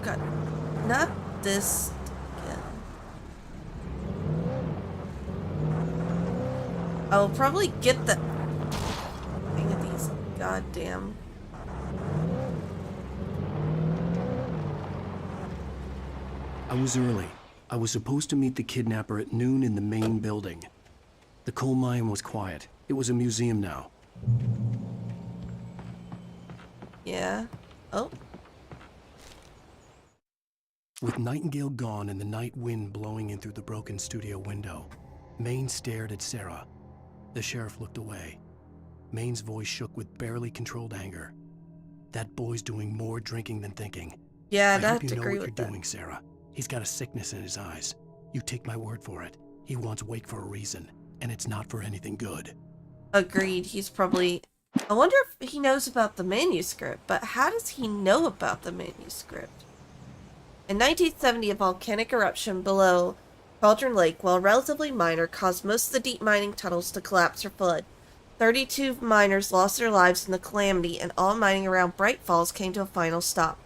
God, not this again. I will probably get the hang of these goddamn. I was early. I was supposed to meet the kidnapper at noon in the main building. The coal mine was quiet. It was a museum now. Yeah. Oh. With Nightingale gone and the night wind blowing in through the broken studio window, Maine stared at Sarah. The sheriff looked away. Maine's voice shook with barely controlled anger. That boy's doing more drinking than thinking. Yeah, I I'd hope have you to know agree what with you're that. doing, Sarah. He's got a sickness in his eyes. You take my word for it. He wants Wake for a reason, and it's not for anything good. Agreed. He's probably... I wonder if he knows about the manuscript, but how does he know about the manuscript? In 1970, a volcanic eruption below Cauldron Lake, while relatively minor, caused most of the deep mining tunnels to collapse or flood. 32 miners lost their lives in the calamity, and all mining around Bright Falls came to a final stop.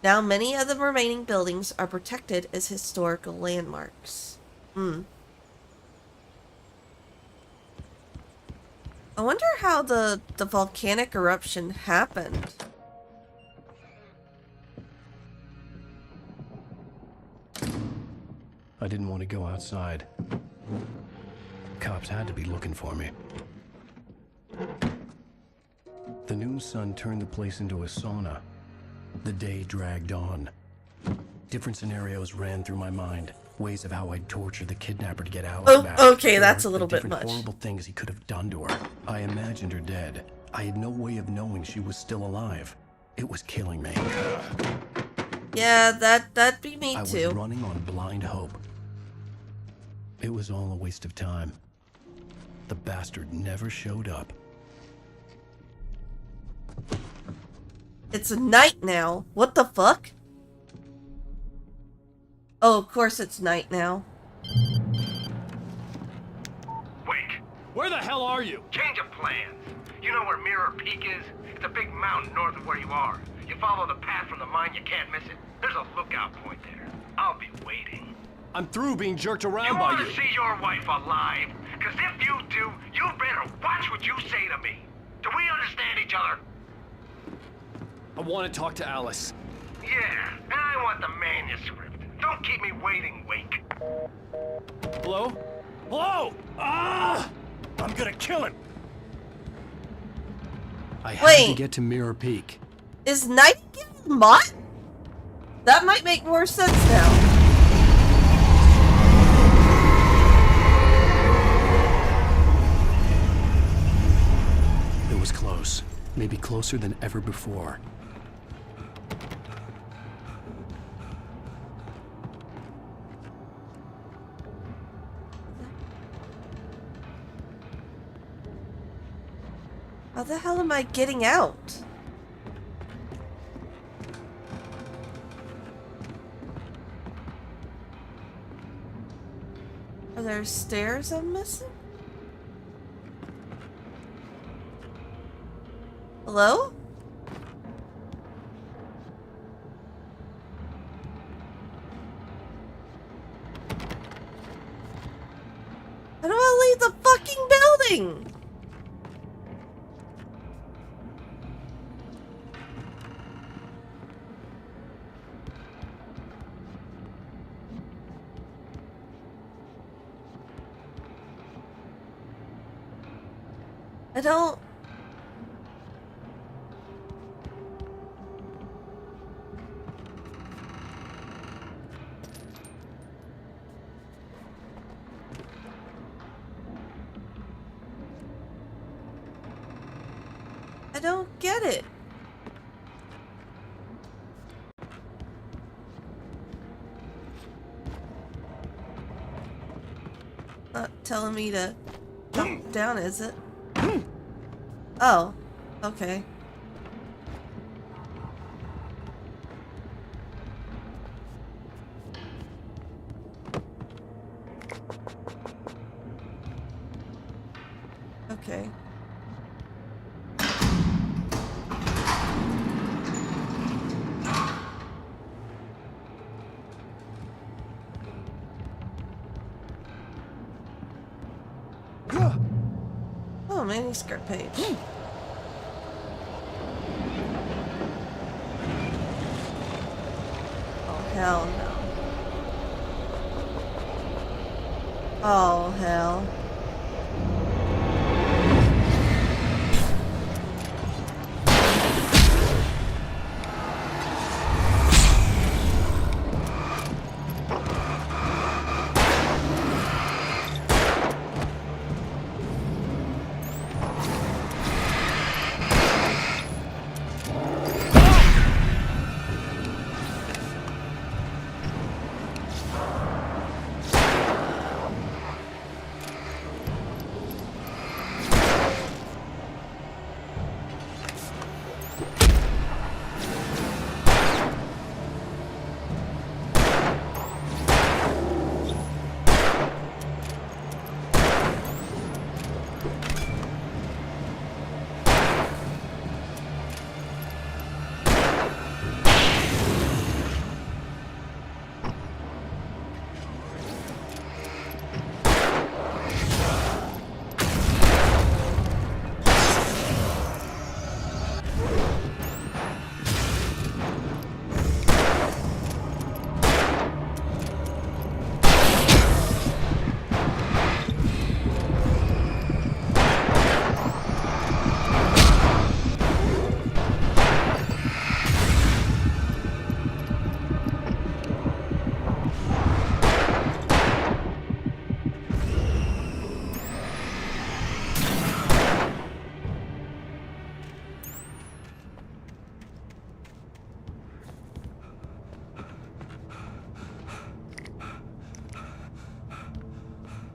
Now many of the remaining buildings are protected as historical landmarks. I wonder how the volcanic eruption happened. I didn't want to go outside. Cops had to be looking for me. The noon sun turned the place into a sauna. The day dragged on. Different scenarios ran through my mind. Ways of how I'd torture the kidnapper to get Alice back. Okay, that's a little bit much. Different horrible things he could have done to her. I imagined her dead. I had no way of knowing she was still alive. It was killing me. Yeah, that'd be me I too. was running on blind hope. It was all a waste of time. The bastard never showed up. It's night now. What the fuck? Oh, of course it's night now. Wake! Where the hell are you? Change of plans. You know where Mirror Peak is? It's a big mountain north of where you are. You follow the path from the mine, you can't miss it. There's a lookout point there. I'll be waiting. I'm through being jerked around You by want you. to see your wife alive? Because if you do, you better watch what you say to me. Do we understand each other? I want to talk to Alice. Yeah, and I want the manuscript. Don't keep me waiting, Wake. Hello? Hello! Ah! I'm gonna kill him. I had to get to Mirror Peak. Is Nightingale Mott? That might make more sense now. It was close. Maybe closer than ever before. How the hell am I getting out? Are there stairs I'm missing? Hello? How do I leave the fucking building? I don't... I don't get it. Not telling me to jump down, is it? Oh, okay. Okay. Oh, manuscript page. Oh, hell no. Oh, hell.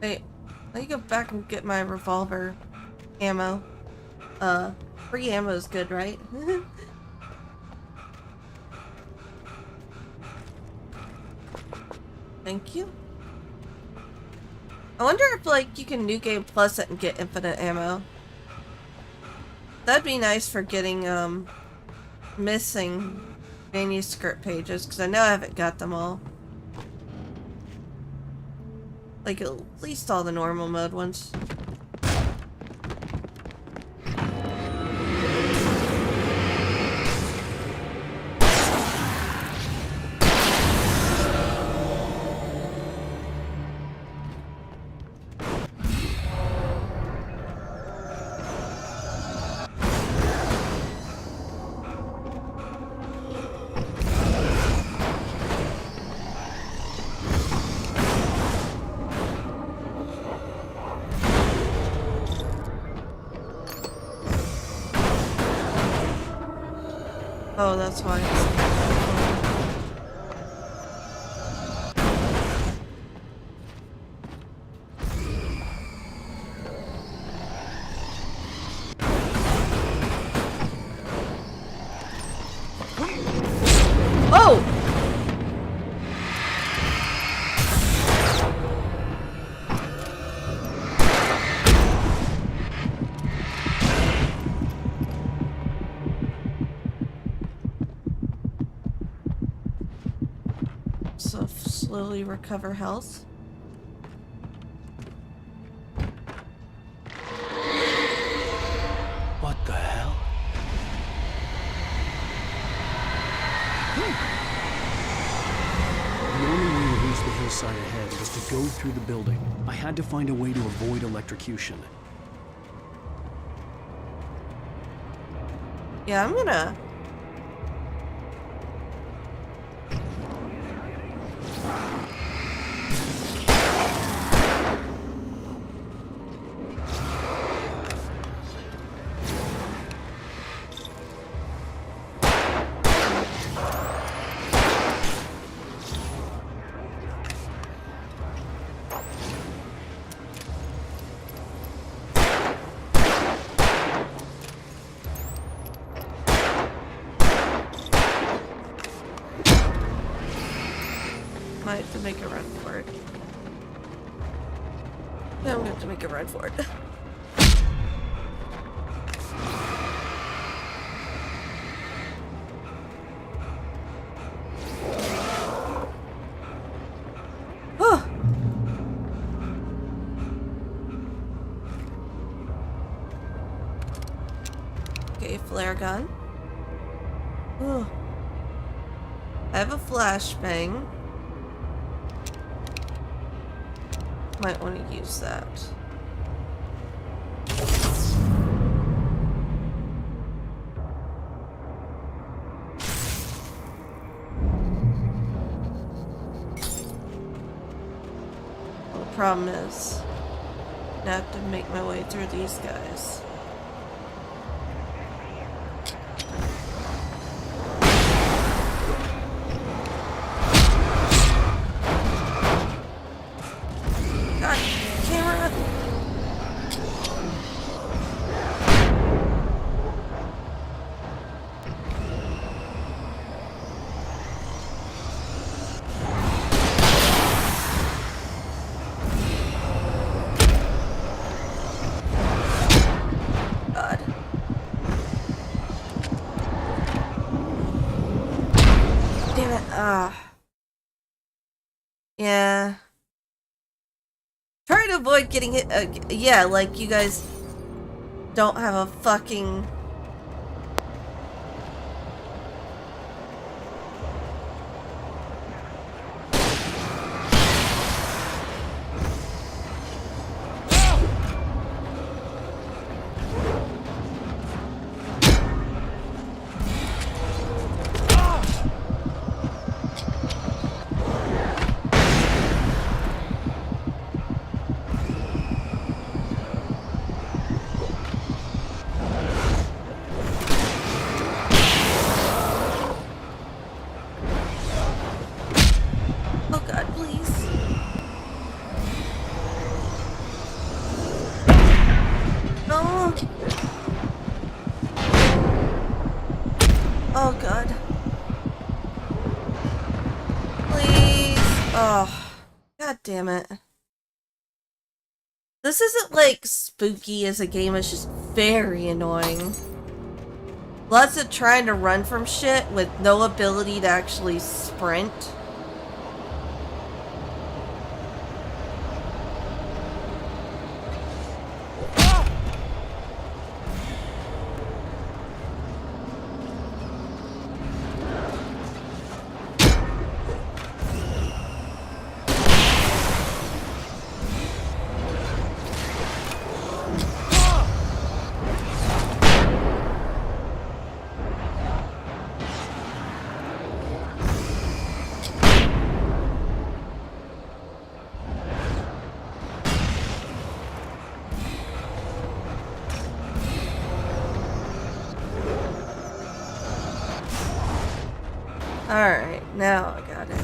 Wait, let me go back and get my revolver ammo. Free ammo is good, right? Thank you. I wonder if, like, you can New Game Plus it and get infinite ammo. That'd be nice for getting, missing manuscript pages, because I know I haven't got them all. Like, at least all the normal mode ones. Oh, that's why it's... Oh! So slowly recover health. What the hell? The only way to reach the hillside ahead was to go through the building. I had to find a way to avoid electrocution. Yeah, I'm gonna... Might have to make a run for it. Yeah, I'm gonna have to make a run for it. Oh. Okay, flare gun. Oh. I have a flashbang. Might want to use that. Well, the problem is, I have to make my way through these guys. Yeah. Try to avoid getting hit. Yeah, like you guys don't have a fucking... God damn it. This isn't like spooky as a game, it's just very annoying. Lots of trying to run from shit with no ability to actually sprint. Alright, now I got it.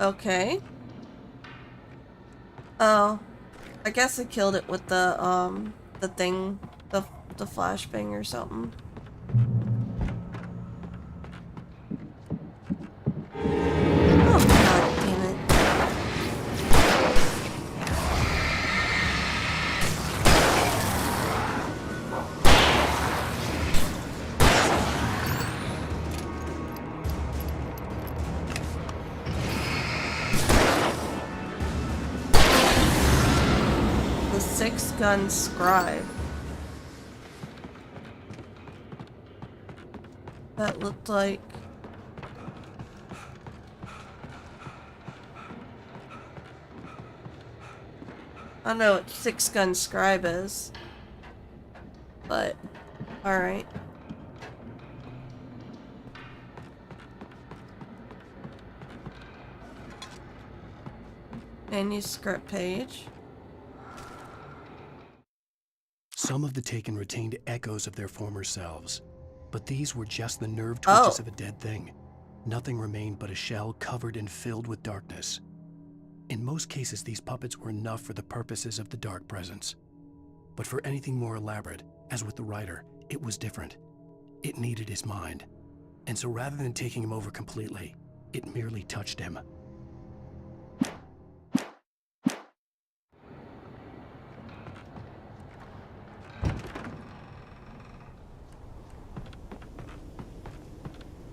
Okay. Oh. I guess I killed it with the thing, the flashbang or something. Oh, god damn it. The 6-gun scribe. That looked like... I don't know what 6-gun scribe is. But, alright. Manuscript page. Some of the Taken retained echoes of their former selves, but these were just the nerve twitches of a dead thing. Nothing remained but a shell covered and filled with darkness. In most cases, these puppets were enough for the purposes of the dark presence. But for anything more elaborate, as with the writer, it was different. It needed his mind. And so rather than taking him over completely, it merely touched him.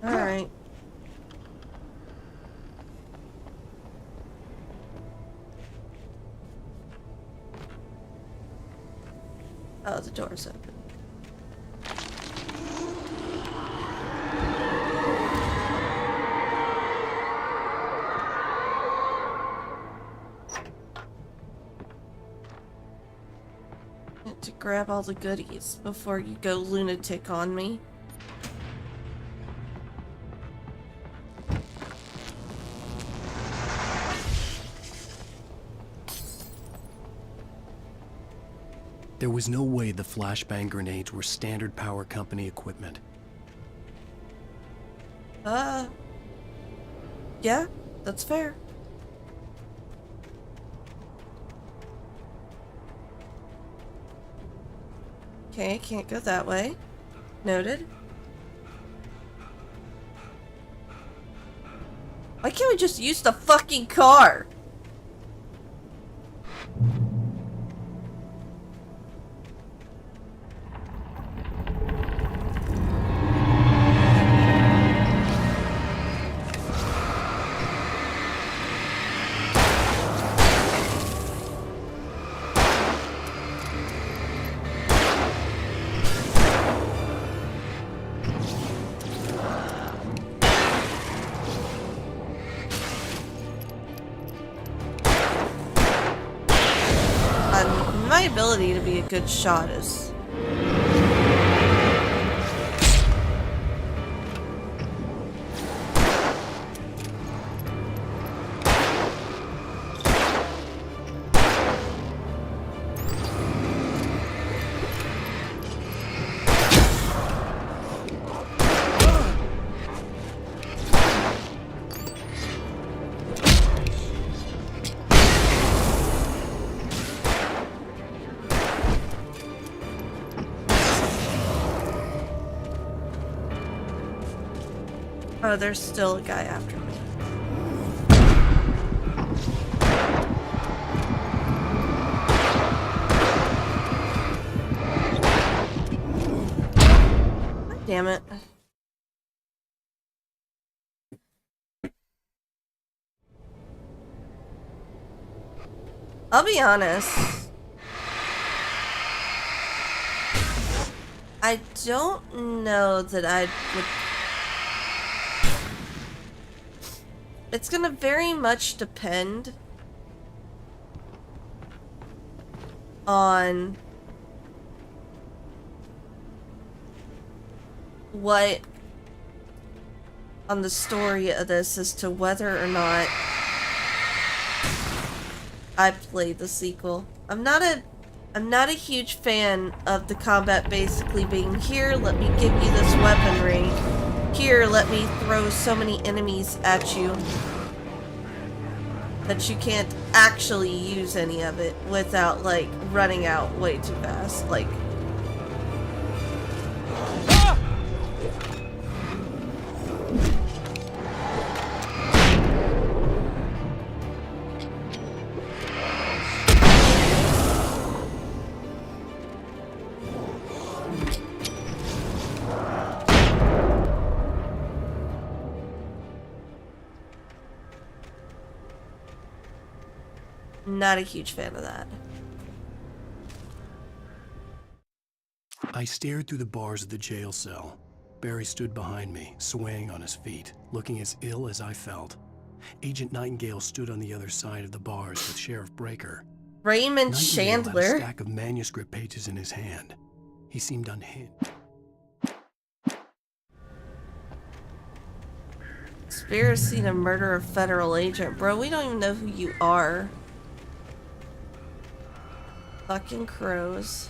Alright. Oh, the door's open. Need to grab all the goodies before you go lunatic on me. There was no way the flashbang grenades were standard power company equipment. Yeah, that's fair. Okay, can't go that way. Noted. Why can't we just use the fucking car? my ability to be a good shot is... Oh, there's still a guy after me. God damn it. I'll be honest. I don't know that I would... It's gonna very much depend on on the story of this as to whether or not I played the sequel. I'm not a huge fan of the combat basically being, here, let me give you this weaponry. Here, let me throw so many enemies at you that you can't actually use any of it without, like, running out way too fast. Like... Not a huge fan of that. I stared through the bars of the jail cell. Barry stood behind me, swaying on his feet, looking as ill as I felt. Agent Nightingale stood on the other side of the bars with Sheriff Breaker. Raymond Nightingale Chandler. had a stack of manuscript pages in his hand. He seemed unhinged. Conspiracy to murder a federal agent. Bro, we don't even know who you are. Fucking crows.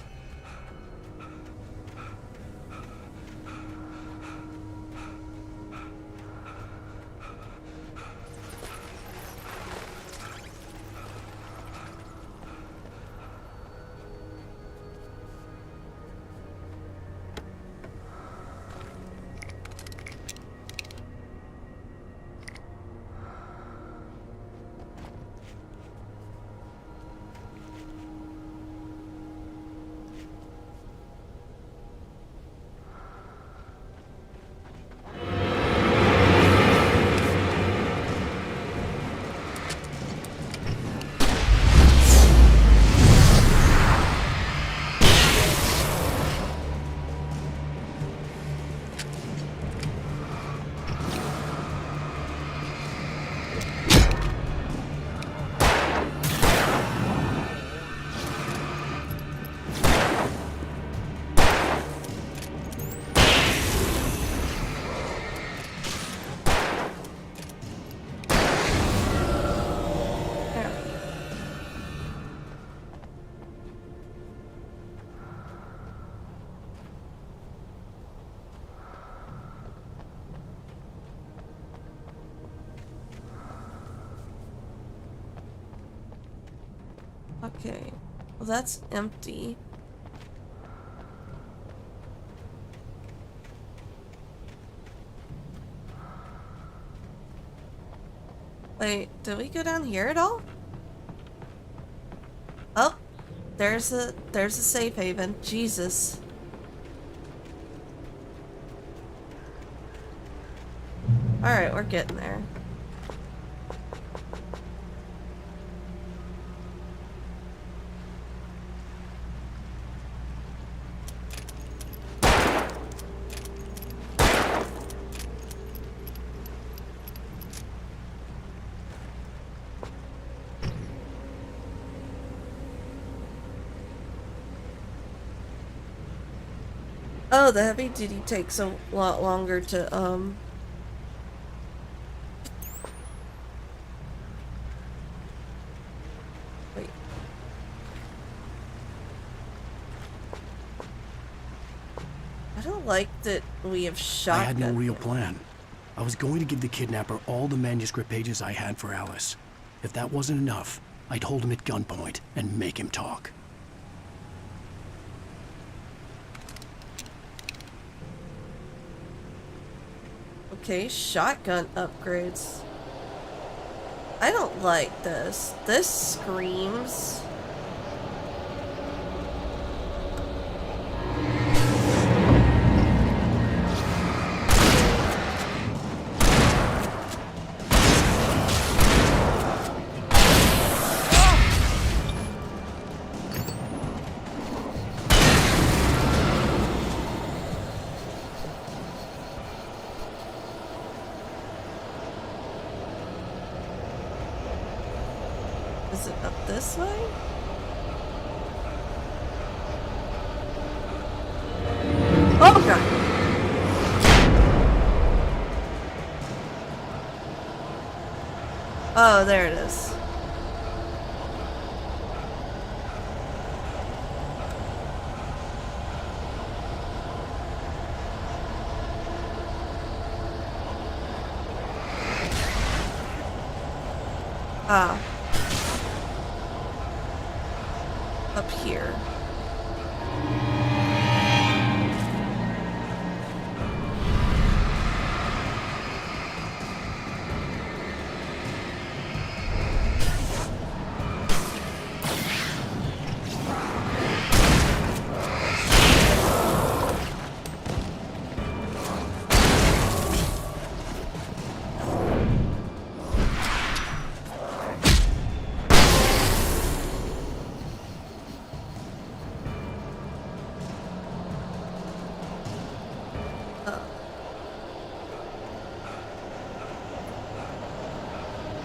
Okay, well that's empty. Wait, did we go down here at all? Oh, there's a safe haven. Jesus. All right, we're getting there. Oh, the heavy duty takes a lot longer to, wait. I don't like that we have shotgun. I had no real plan. I was going to give the kidnapper all the manuscript pages I had for Alice. If that wasn't enough, I'd hold him at gunpoint and make him talk. Okay, shotgun upgrades. I don't like this. This screams. Is it up this way? Oh god! Oh, there it is. Ah. Up here.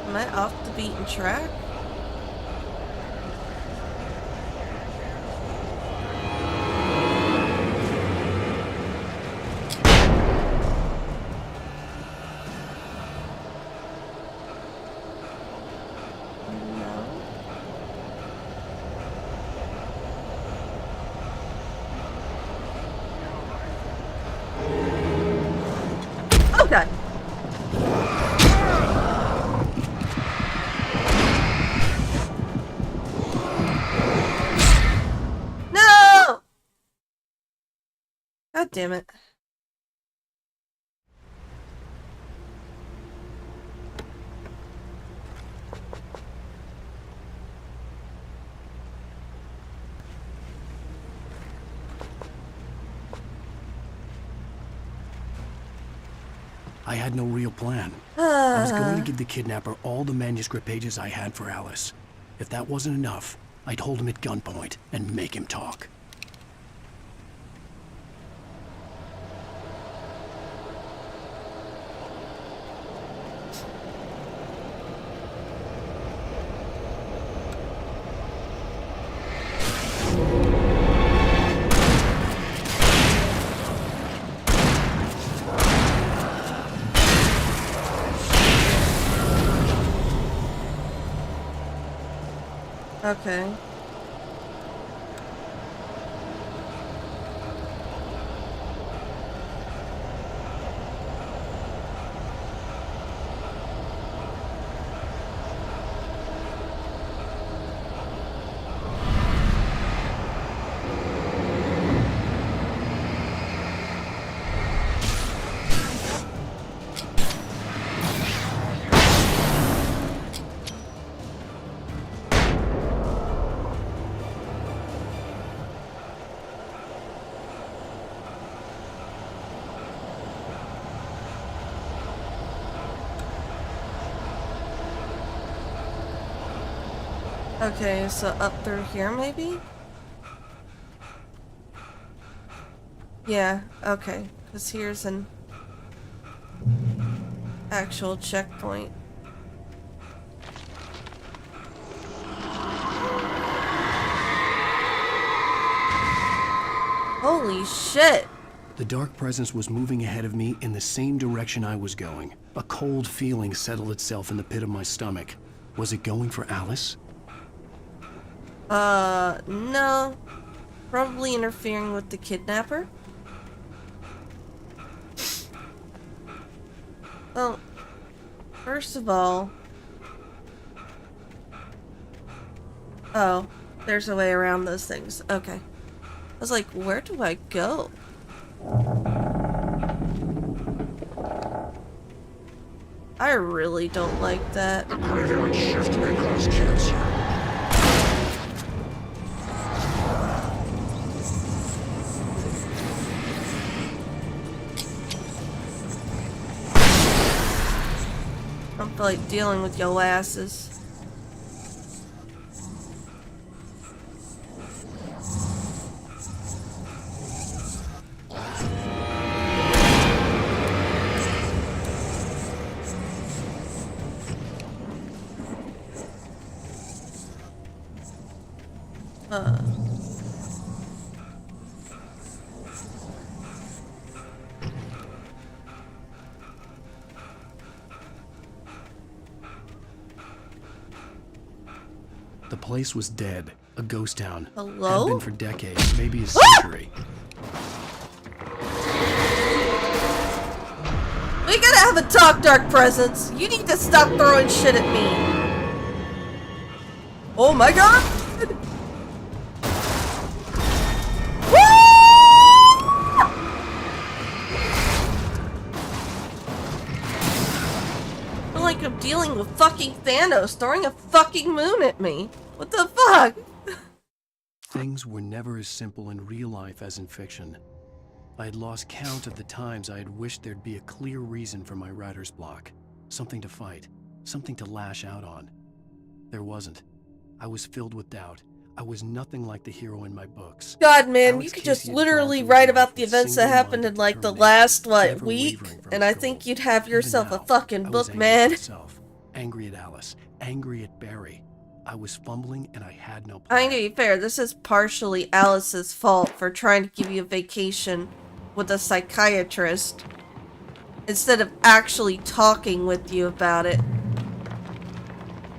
Am I off the beaten track? Oh god! No! God damn it. I had no real plan. I was going to give the kidnapper all the manuscript pages I had for Alice. If that wasn't enough, I'd hold him at gunpoint and make him talk. Okay. Okay, so up through here maybe? Yeah, okay. Because here's an actual checkpoint. Holy shit! The dark presence was moving ahead of me in the same direction I was going. A cold feeling settled itself in the pit of my stomach. Was it going for Alice? No. Probably interfering with the kidnapper. Well, first of all... Oh, there's a way around those things. Okay. I was like, where do I go? I really don't like that. I don't feel like dealing with your asses. The place was dead. A ghost town. Hello? Had been for decades, maybe a century. We gotta have a talk, Dark Presence. You need to stop throwing shit at me. Oh my god! I feel like I'm dealing with fucking Thanos throwing a fucking moon at me. What the fuck? Things were never as simple in real life as in fiction. I had lost count of the times I had wished there'd be a clear reason for my writer's block. Something to fight. Something to lash out on. There wasn't. I was filled with doubt. I was nothing like the hero in my books. God, man, Alex you could Casey just had literally gone through write his about life the with events that happened in like the last, what, never week? wavering from And his I think goals. you'd have yourself Even a now, fucking I was book, angry man. at myself, angry at Alice, angry at Barry. I was fumbling and I had no plan. I need to be fair, this is partially Alice's fault for trying to give you a vacation with a psychiatrist instead of actually talking with you about it.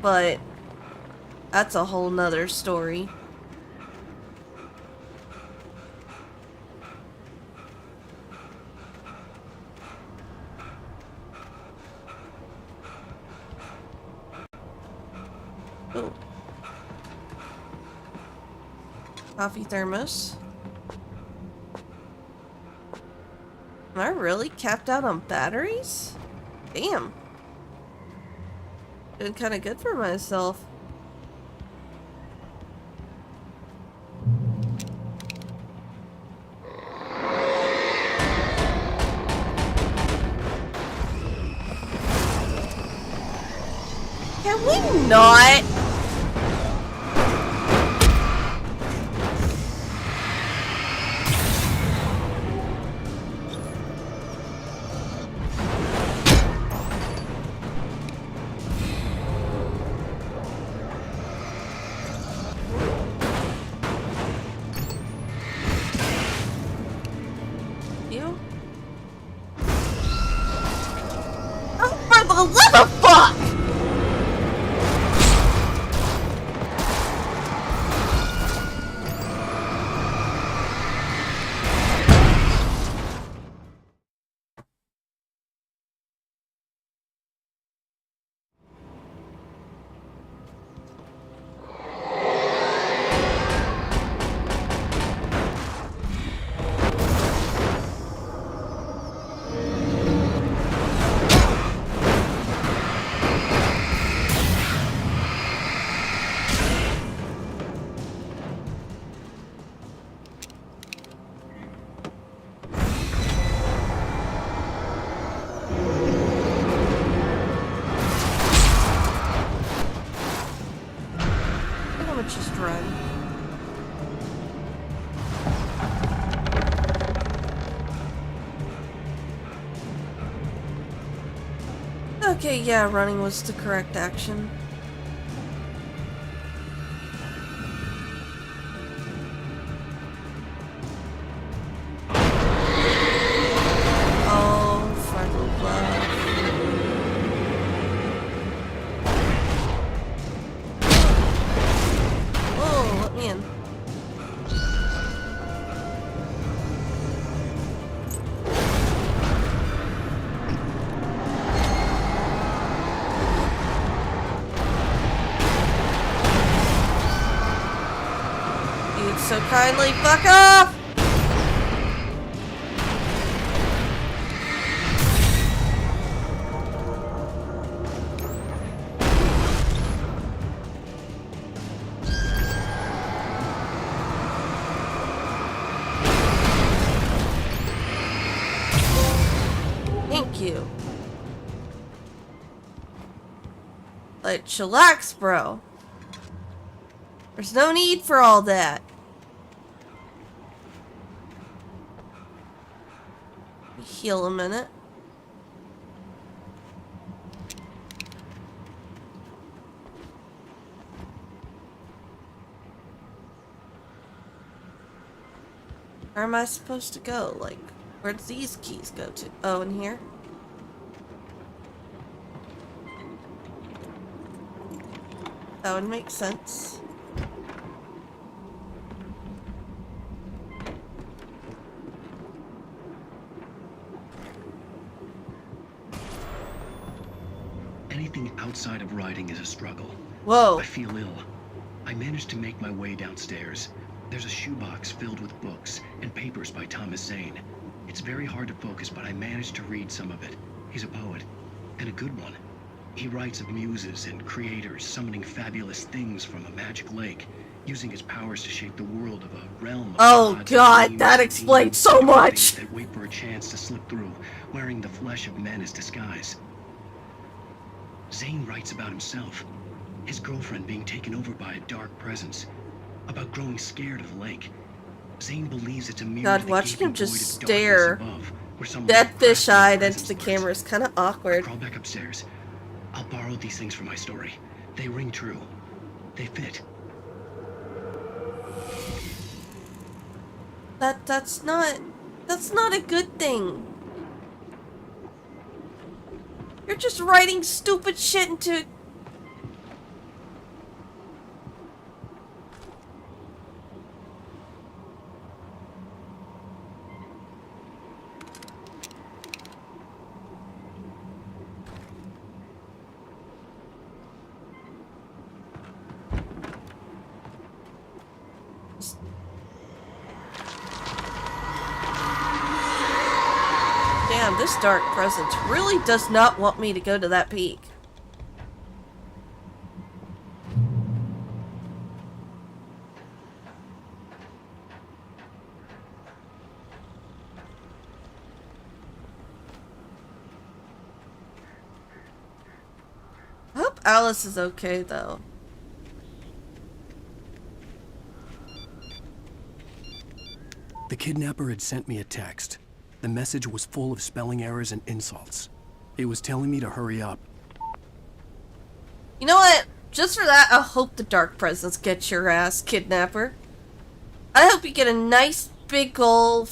But that's a whole nother story. Ooh. Coffee thermos. Am I really capped out on batteries? Damn. Doing kind of good for myself. Can we not? You? Oh, for the love of fuck! I would just run. Okay, yeah, running was the correct action. so kindly fuck off! Thank you. Like, chillax, bro. There's no need for all that. Heal a minute. Where am I supposed to go? Like, where do these keys go to? Oh, in here? That would make sense. Anything outside of riding is a struggle. Whoa. I feel ill. I managed to make my way downstairs. There's a shoebox filled with books and papers by Thomas Zane. It's very hard to focus, but I managed to read some of it. He's a poet, and a good one. He writes of muses and creators summoning fabulous things from a magic lake, using his powers to shape the world of a realm of Oh gods god, and that demons explains so and much! things that wait for a chance to slip through, wearing the flesh of men as disguise. Zane writes about himself, his girlfriend being taken over by a dark presence, about growing scared of the lake. Zane believes it's a mirror God, to the watching him gaping just void of stare darkness above, where some dead dark fish-eyed presence into the lurks. camera is kind of I awkward. crawl back upstairs. I'll borrow these things for my story. They ring true. They fit. That's not a good thing. You're just writing stupid shit into... Damn, this dark presence really does not want me to go to that peak. I hope Alice is okay, though. The kidnapper had sent me a text. The message was full of spelling errors and insults. It was telling me to hurry up. You know what? Just for that, I hope the dark presence gets your ass, kidnapper. I hope you get a nice big ol'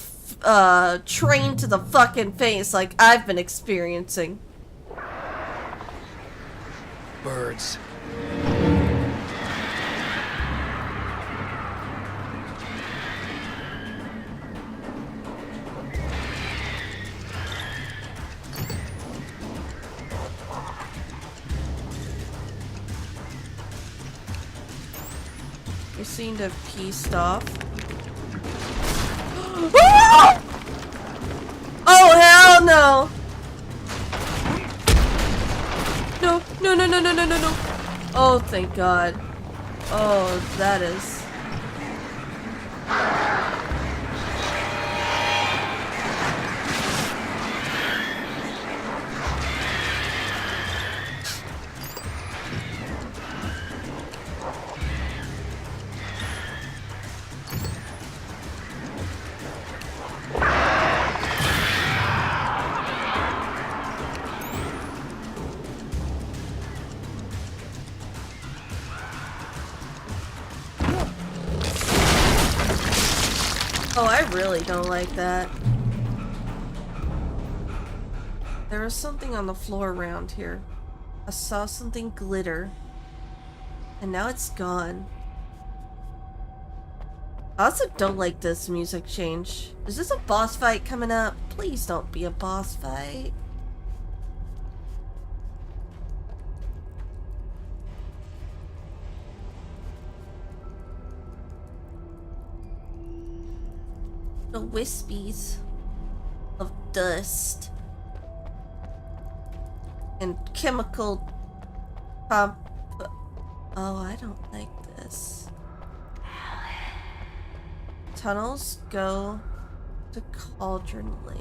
train to the fucking face like I've been experiencing. Birds. You seem to have pieced off. Oh, hell no! No, no, no, no, no, no, no, no. Oh, thank God. Oh, that is... Oh, I really don't like that. There was something on the floor around here. I saw something glitter. And now it's gone. I also don't like this music change. Is this a boss fight coming up? Please don't be a boss fight. The wispies of dust and chemical Oh, I don't like this. Tunnels go to Cauldron Lake.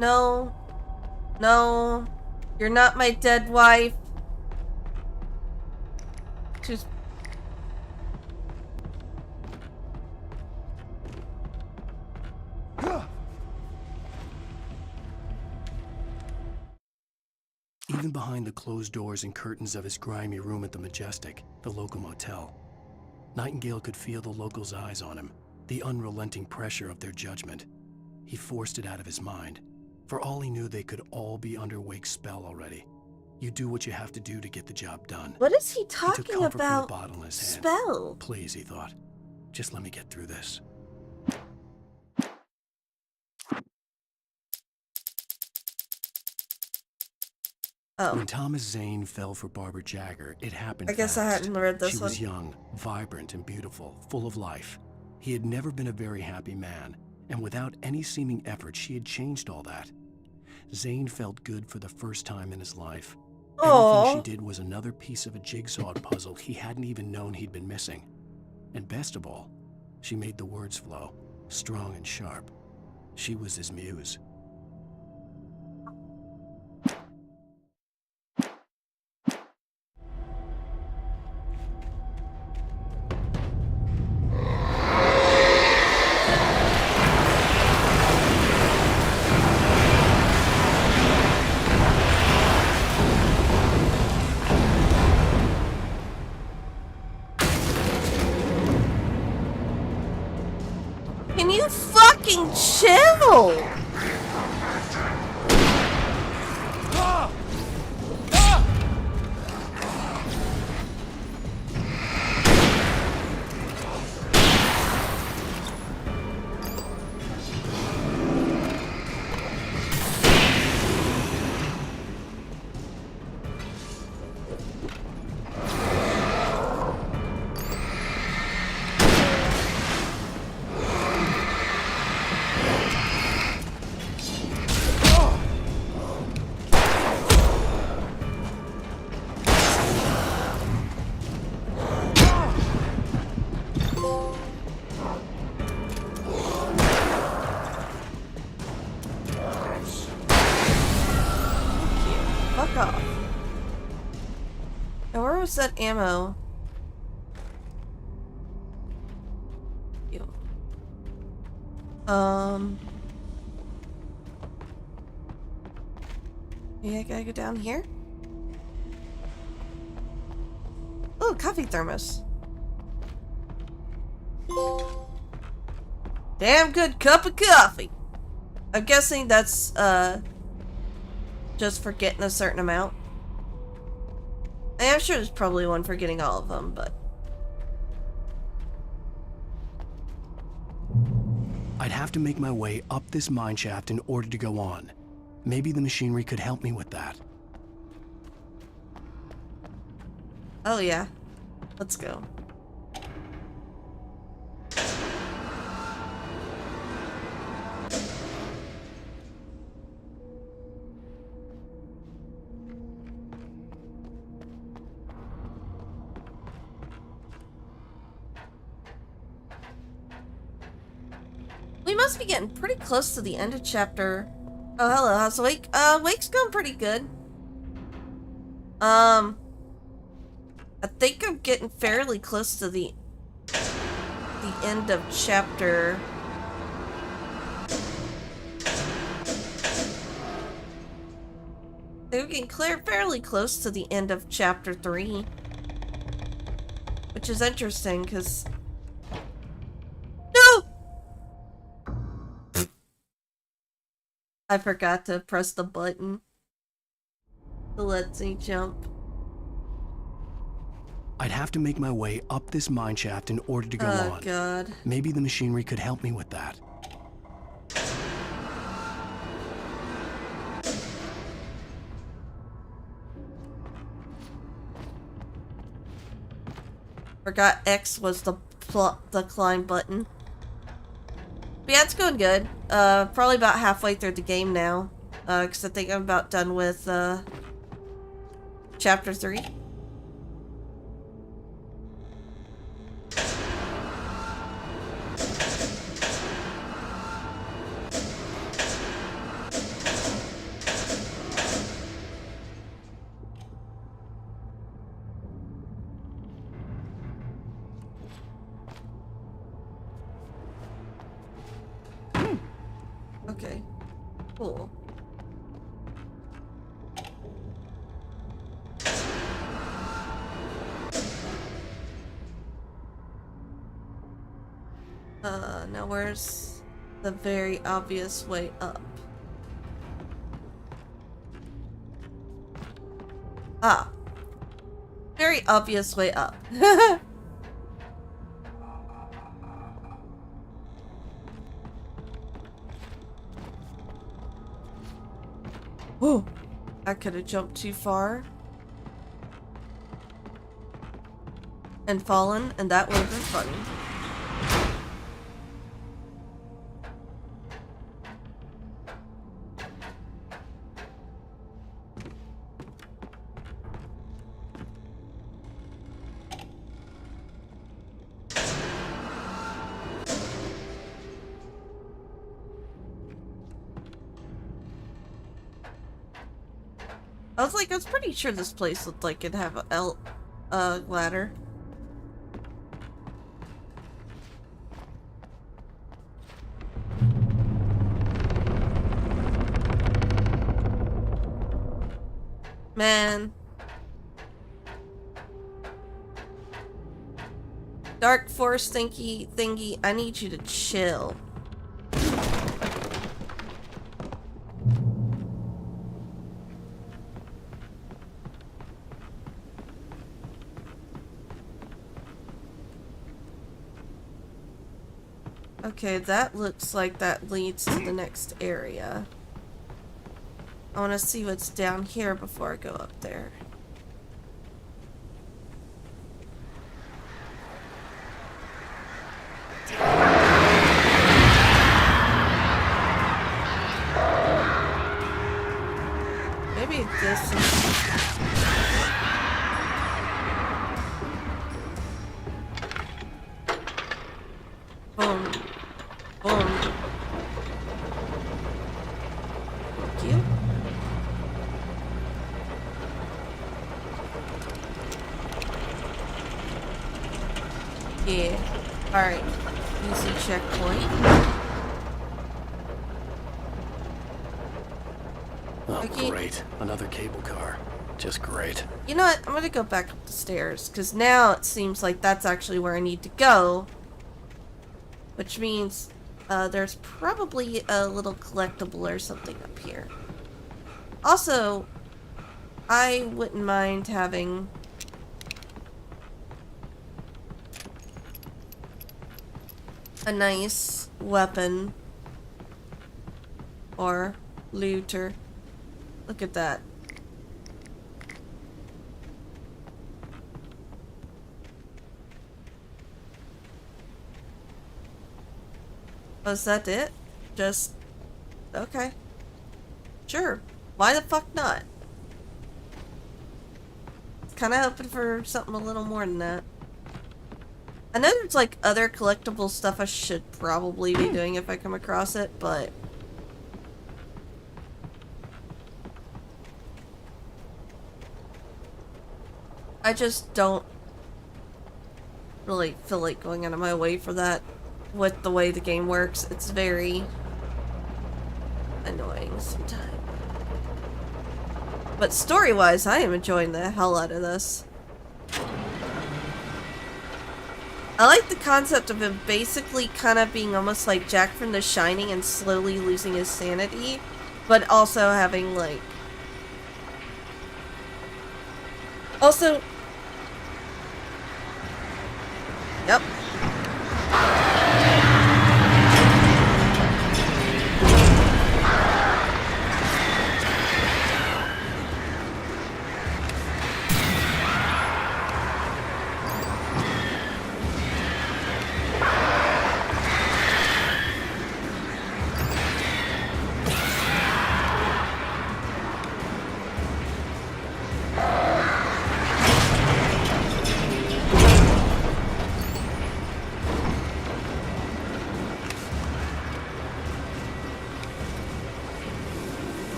No. No. You're not my dead wife. She's... Even behind the closed doors and curtains of his grimy room at the Majestic, the local motel, Nightingale could feel the locals' eyes on him, the unrelenting pressure of their judgment. He forced it out of his mind. For all he knew, they could all be under Wake's spell already. You do what you have to do to get the job done. What is he He talking took comfort about? from the bottle in his hand. Spell. Please, he thought. Just let me get through this. Oh. When Thomas Zane fell for Barbara Jagger, it happened I guess fast. I hadn't read this She one. was young, vibrant, and beautiful, full of life. He had never been a very happy man, and without any seeming effort, she had changed all that. Zane felt good for the first time in his life. Everything she did was another piece of a jigsaw puzzle he hadn't even known he'd been missing. And best of all, she made the words flow, strong and sharp. She was his muse. Can you fucking chill? Fuck off. Now where was that ammo? Ew. Maybe I gotta go down here? Oh, coffee thermos. Damn good cup of coffee. I'm guessing that's, just for getting a certain amount. I'm sure there's probably one for getting all of them, but... I'd have to make my way up this mine shaft in order to go on. Maybe the machinery could help me with that. Oh yeah. Let's go. We must be getting pretty close to the end of chapter. Oh, hello, how's Wake? Wake's going pretty good. I think I'm getting fairly close to the end of chapter. They're getting fairly close to the end of chapter 3. Which is interesting, because... No! I forgot to press the button to let me jump. I'd have to make my way up this mine shaft in order to go on. Oh, God. Maybe the machinery could help me with that. Forgot X was the climb button. But yeah, it's going good. Probably about halfway through the game now. Because I think I'm about done with, Chapter 3. Okay. Cool. Now where's the very obvious way up? Ah. Very obvious way up. Whoa. I could have jumped too far. And fallen, and that would have been funny. I was pretty sure this place looked like it'd have a ladder. Man. Dark Force thingy, I need you to chill. Okay, that looks like that leads to the next area. I want to see what's down here before I go up there. Maybe this is... Boom. Boom. Thank you. Yeah. Alright. Easy checkpoint. Oh, Okay. great. Another cable car. Just great. You know what? I'm gonna go back up the stairs, because now it seems like that's actually where I need to go. Which means there's probably a little collectible or something up here. Also, I wouldn't mind having a nice weapon or looter. Look at that. Was that it? Just... okay. Sure. Why the fuck not? Kinda hoping for something a little more than that. I know there's like other collectible stuff I should probably be doing if I come across it, but... I just don't really feel like going out of my way for that. With the way the game works, it's very annoying sometimes. But story-wise, I am enjoying the hell out of this. I like the concept of him basically kind of being almost like Jack from The Shining and slowly losing his sanity, but also having like... Also... Yep.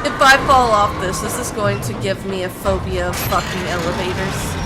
If I fall off this, is this going to give me a phobia of fucking elevators?